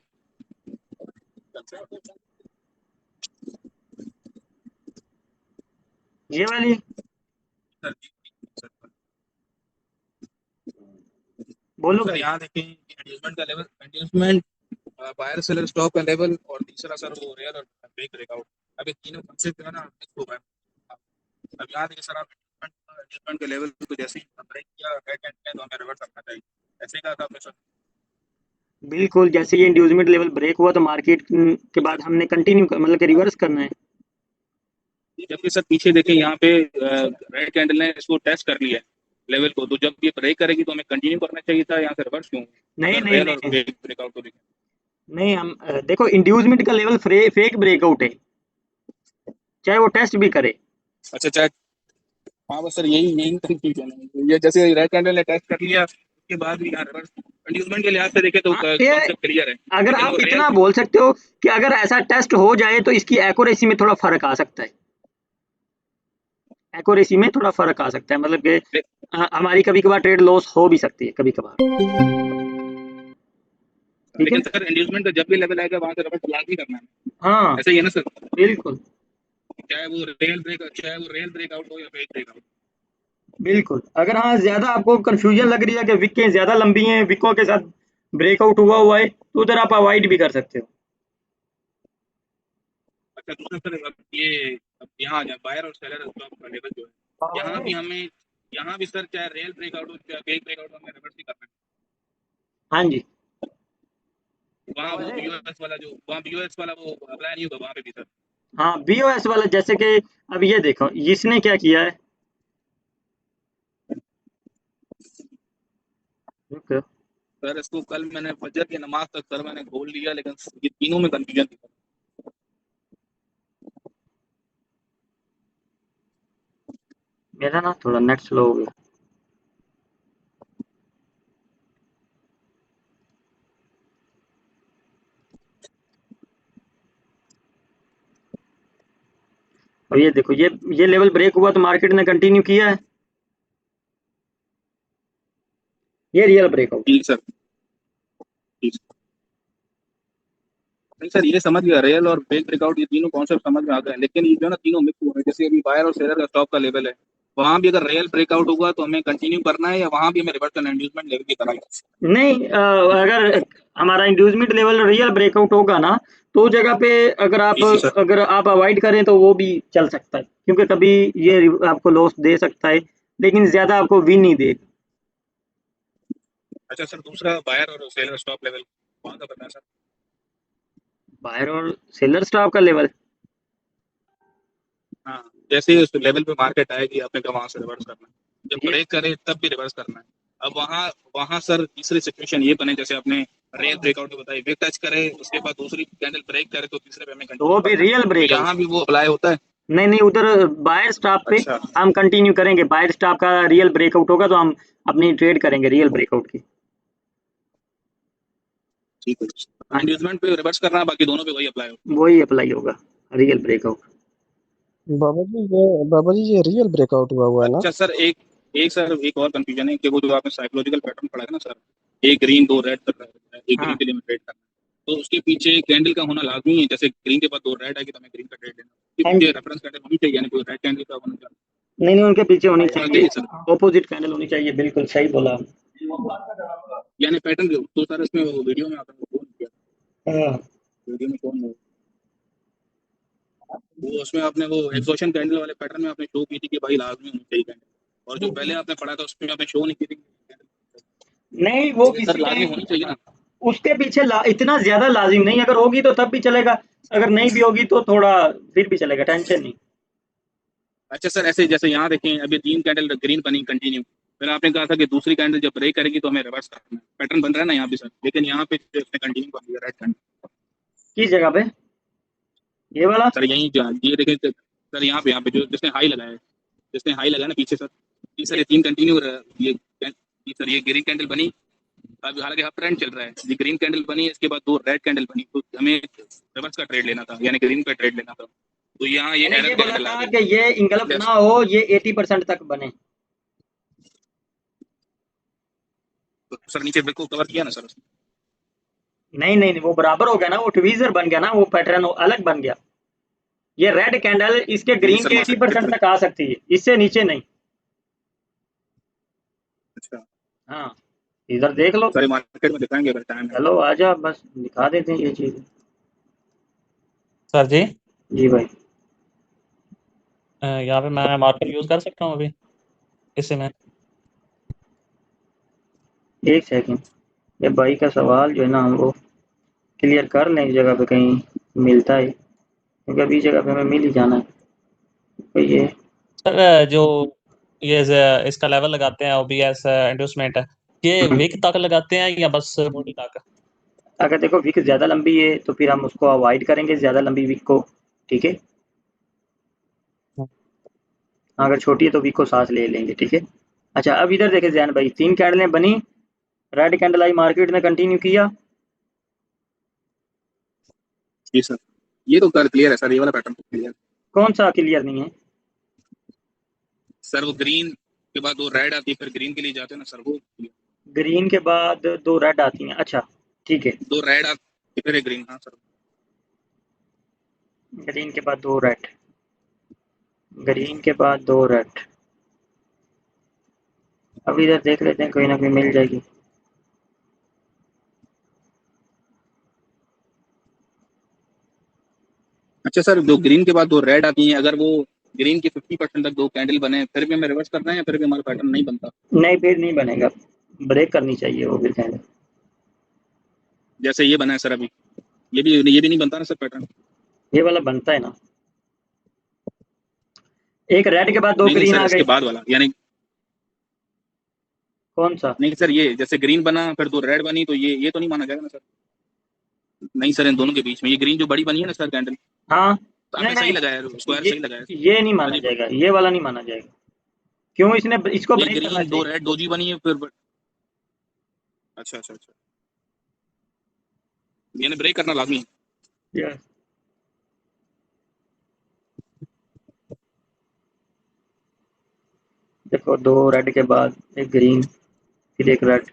ये वाली सर, सर, बोलो सर भाई। यहाँ देखें इंड्यूसमेंट का level, inducement, buyer seller stock का लेवल, और तीसरा सर वो रेयर और ब्रेक ब्रेकआउट। अब ये तीनों कॉन्सेप्ट जो है ना मिक्स हो गए। अब यहाँ देखिए सर, आप इंड्यूसमेंट के लेवल को जैसे ही ब्रेक किया रेड कैंडल में, तो हमें रिवर्स करना चाहिए। ऐसे ही कहा था आपने सर। बिल्कुल, जैसे ये इंड्यूसमेंट लेवल ब्रेक हुआ तो मार्केट के बाद हमने कंटिन्यू मतलब कि रिवर्स करना है। जबकि सर पीछे देखें यहाँ पे रेड कैंडल ने इसको टेस्ट कर लिया है लेवल को, तो जब ये ब्रेक करेगी तो हमें कंटिन्यू करना चाहिए था, यहाँ से रिवर्स क्यों? नहीं अगर नहीं रेयल नहीं और नहीं ब्रेकआउट को देखें। नहीं, हम देखो, इंड्यूसमेंट का लेवल फेक ब्रेकआउट है, चाहे वो टेस्ट भी करे। अच्छा चाहे, हाँ बस सर यही मेन कंफ्यूजन है। ये जैसे रेड कैंडल ने टेस्ट कर लिया, उसके बाद भी यहाँ रिवर्स इंड्यूसमेंट के लिहाज से देखें तो हाँ, ये कॉन्सेप्ट क्लियर है, अगर लेकिन आप वो रेयल। इतना बोल सकते हो कि अगर ऐसा टेस्ट हो जाए तो इसकी एक्यूरेसी में थोड़ा फर्क आ सकता है। एक्यूरेसी में थोड़ा फर्क आ सकता है, मतलब कि हमारी कभी कभार ट्रेड लॉस हो भी सकती है कभी कभार, ठीक है। लेकिन सर इंड्यूसमेंट का जब भी लेवल आएगा वहां से रिवर्स लाजमी करना है। हाँ ऐसा ही है ना सर? बिल्कुल चाहे वो रेल ब्रेकआउट हो या फेक ब्रेकआउट। बिल्कुल। अगर हाँ ज्यादा आपको कंफ्यूजन लग रही है कि विकें ज्यादा लंबी हैं, विकों के साथ ब्रेकआउट हुआ है, तो उधर आप अवॉइड भी कर सकते हो। अच्छा दूसरा सर, अब ये अब यहाँ आ जाए बायर और सेलर स्टॉक का लेवल जो है, यहाँ भी हमें, यहाँ भी सर चाहे रेल ब्रेकआउट हो चाहे फेक ब्रेकआउट हो, हमें रिवर्स ही करना हाँ जी। है। वहाँ वो यूएस वाला जो, वहाँ यूएस वाला वो अप्लाई नहीं होगा वहाँ पे भी सर। हाँ, बीओएस वाला, जैसे कि अब ये देखो इसने क्या किया है। रुको, सर इसको कल मैंने फजर की नमाज तक सर मैंने खोल लिया, लेकिन ये तीनों में कंफ्यूजन थी। मेरा ना थोड़ा नेट स्लो हो गया। और ये देखो, ये लेवल ब्रेक हुआ तो मार्केट ने कंटिन्यू किया है। ये रियल ब्रेकआउट है। जी सर, जी सर। नहीं सर, ये समझ गया, रेल और फेक ब्रेकआउट ये तीनों कॉन्सेप्ट समझ में आ गए, लेकिन ये जो है ना तीनों मिक्स हो रहे हैं। जैसे अभी बायर और सेलर का स्टॉक का लेवल है, वहां भी अगर रेल ब्रेकआउट होगा तो हमें कंटिन्यू करना है, या वहां भी हमें रिवर्स करना है इंड्यूसमेंट लेवल की तरह? नहीं, अगर हमारा इंड्यूसमेंट लेवल रियल ब्रेकआउट होगा ना, तो उस जगह पे जी जी सर। अगर आप अवॉइड करें तो वो भी चल सकता है, क्योंकि कभी ये आपको लॉस दे सकता है, लेकिन ज्यादा आपको विन नहीं देगा। अच्छा सर, दूसरा बायर और सेलर स्टॉप लेवल कौन सा बताया सर? बायर और सेलर स्टॉप का लेवल, हाँ, जैसे ही उस लेवल पे मार्केट आएगी आपने कहा वहां से रिवर्स करना है, जब ये ब्रेक करे तब भी रिवर्स करना है। अब वहाँ वहाँ सर तीसरी सिचुएशन ये बने, जैसे आपने रेल ब्रेकआउट में बताई, विक टच करे उसके बाद दूसरी कैंडल ब्रेक करे, तो तीसरे पे हमें तो कंटिन्यू वो भी करना है। रियल तो ब्रेकआउट। यहाँ भी वो अप्लाई होता है? नहीं नहीं, उधर बायर स्टॉप पे अच्छा हम कंटिन्यू करेंगे। बायर स्टॉप का रियल ब्रेकआउट होगा तो हम अपनी ट्रेड करेंगे रियल ब्रेकआउट की। ठीक है। हाँ जी, इंड्यूसमेंट पे रिवर्स करना है, बाकी दोनों पे वही अप्लाई होता वही अप्लाई होगा, रियल ब्रेकआउट। बाबा जी ये रियल ब्रेकआउट हुआ है। है ना? अच्छा सर, एक एक सर एक और कंफ्यूजन है कि वो जो आपने साइकोलॉजिकल पैटर्न पढ़ा है ना सर, एक ग्रीन दो रेड कर रहा है, एक ग्रीन हाँ, के लिए ट्रेड करना है, तो उसके पीछे कैंडल का होना लाजमी है। जैसे ग्रीन के बाद दो रेड आएगी तो हमें ग्रीन का ट्रेड लेना, उसके हाँ पीछे जी। रेफरेंस कैंडल होनी चाहिए, यानी कोई रेड कैंडल का होना चाहिए। नहीं नहीं, उनके पीछे होनी होना चाहिए, चाहिए सर, ऑपोजिट कैंडल होनी चाहिए। बिल्कुल सही बोला आपने। यानी पैटर्न तो सर इसमें वो वीडियो में आपने फोन किया, हाँ वीडियो में कौन वो उसमें आपने वो एग्जॉशन कैंडल वाले पैटर्न में आपने शो की थी कि भाई लाजमी होनी चाहिए कैंडल, और जो पहले आपने पढ़ा था उसमें आपने शो नहीं की थी नहीं, वो लेकिन सर किसी लाजमी टाइम होनी चाहिए ना। उसके पीछे इतना ज्यादा लाजिम नहीं, अगर होगी तो तब भी चलेगा, अगर नहीं भी होगी तो थोड़ा फिर भी चलेगा, टेंशन नहीं। अच्छा सर, ऐसे जैसे यहाँ देखें अभी तीन कैंडल ग्रीन बनी कंटिन्यू, फिर आपने कहा था कि दूसरी कैंडल जब ब्रेक करेगी तो हमें रिवर्स करना है, पैटर्न बन रहा है ना यहाँ भी सर, लेकिन यहाँ पे कंटिन्यू कर दिया रेड कैंडल। किस जगह पे? ये वाला? सर यही जो ये देखें सर यहाँ पे जो जिसने हाई लगाया ना पीछे सर, जी सर ये 3 कंटिन्यू ये जी सर ये ग्रीन कैंडल बनी, अब हालांकि अप ट्रेंड चल रहा है, ये ग्रीन कैंडल बनी, इसके बाद 2 रेड कैंडल बनी, तो हमें रिवर्स का ट्रेड लेना था, यानी ग्रीन का ट्रेड लेना था, तो यहाँ ये मैंने ये एरर बोला कैंडल आ था गई। कि ये इंगल्फ ना हो, ये 80% तक बने। तो सर नीचे बिल्कुल कवर किया ना सर। नहीं नहीं नहीं, वो बराबर हो गया ना, वो ट्वीजर बन गया ना, वो पैटर्न अलग बन गया। ये रेड कैंडल इसके नहीं ग्रीन सर के मार्केट 80% तक आ सकती है, इससे नीचे नहीं। अच्छा हाँ, इधर देख लो। सारे मार्केट में दिखाएंगे अगर टाइम है। चलो आजा, बस दिखा देते हैं ये चीज। सर जी जी भाई, यहाँ पे मैं मार्कर यूज कर सकता हूँ अभी इसी में? एक सेकंड, ये भाई का सवाल जो है ना, हम वो क्लियर कर लें, इस जगह पे कहीं मिलता है, क्योंकि अभी जगह पे हमें मिल ही जाना है। तो ये सर जो ये इसका लेवल लगाते हैं ओबीएस इंड्यूसमेंट, ये वीक तक लगाते हैं या बस बॉडी तक? अगर देखो विक ज़्यादा लंबी है तो फिर हम उसको अवॉइड करेंगे, ज़्यादा लंबी विक को, ठीक है। अगर छोटी है तो विक को सांस ले लेंगे, ठीक है। अच्छा, अब इधर देखे जैन भाई, 3 कैंडलें बनी, रेड कैंडल आई, मार्केट ने कंटिन्यू किया। जी सर ये तो कर क्लियर है सर, ये वाला पैटर्न तो क्लियर। कौन सा क्लियर नहीं है? सर वो ग्रीन के बाद 2 रेड आती है, फिर ग्रीन के लिए जाते हैं ना सर, वो ग्रीन के बाद 2 रेड आती हैं, अच्छा ठीक है। 2 रेड आती फिर एक ग्रीन। हाँ सर ग्रीन के बाद 2 रेड, ग्रीन के बाद 2 रेड। अब इधर देख लेते हैं, कोई ना कोई मिल जाएगी। अच्छा सर जो ग्रीन के बाद 2 रेड आती हैं, अगर वो ग्रीन की 50% तक 2 कैंडल बने, फिर भी हमें रिवर्स करना है या फिर भी हमारा पैटर्न नहीं बनता? नहीं, फिर नहीं बनेगा, ब्रेक करनी चाहिए वो फिर कैंडल। जैसे ये बना है सर अभी, ये भी नहीं बनता ना सर पैटर्न? ये वाला बनता है ना, एक रेड के बाद 2 नहीं नहीं ग्रीन सर आ इसके गई। बाद वाला यानी, कौन सा? नहीं सर ये जैसे ग्रीन बना फिर 2 रेड बनी, तो ये तो नहीं माना जाएगा ना सर? नहीं सर इन दोनों के बीच में ये ग्रीन जो बड़ी बनी है ना सर कैंडल, हाँ, तो नहीं आपने सही नहीं, लगाया, स्क्वायर सही लगाया। ये नहीं हाँ माना जी जाएगा, ये वाला नहीं माना जाएगा। क्यों? इसने इसको ये ब्रेक करना ग्रीन 2 चाहिए। रेड डोजी बनी है फिर अच्छा अच्छा अच्छा, यानी ब्रेक करना लाजमी है। Yes. देखो, 2 रेड के बाद एक ग्रीन, फिर एक रेड।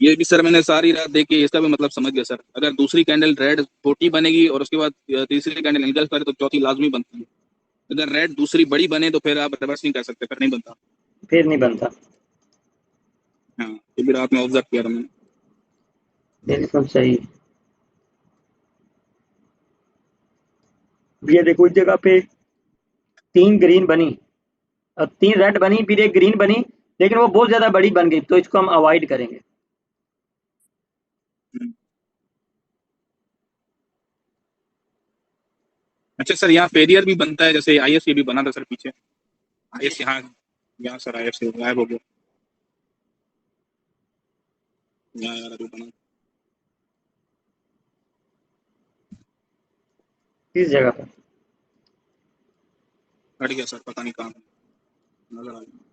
ये भी सर मैंने सारी रात देखी, इसका भी मतलब समझ गया सर, अगर दूसरी कैंडल रेड छोटी बनेगी और उसके बाद तीसरी कैंडल इंगल्फ करे तो चौथी लाजमी बनती है। अगर रेड दूसरी बड़ी बने तो फिर आप रिवर्स नहीं कर सकते, फिर नहीं बनता। फिर नहीं बनता। हाँ ये भी रात में ऑब्जर्व किया था मैंने। बिल्कुल सही। ये देखो, इस जगह पे 3 ग्रीन बनी और 3 रेड बनी, फिर एक ग्रीन बनी, लेकिन वो बहुत ज्यादा बड़ी बन गई, तो इसको हम अवॉइड करेंगे। हम्म। अच्छा सर यहाँ फेरियर भी बनता है, जैसे आईएस ये भी बना था सर पीछे, आईएस यहाँ सर आईएस गायब हो गया, यहाँ यार अभी बना, किस जगह पर? हट गया सर, पता नहीं कहाँ नजर आ गया।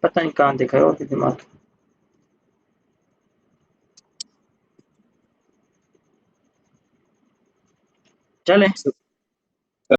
पता नहीं कहाँ दिखा है, और दिमाग। चले।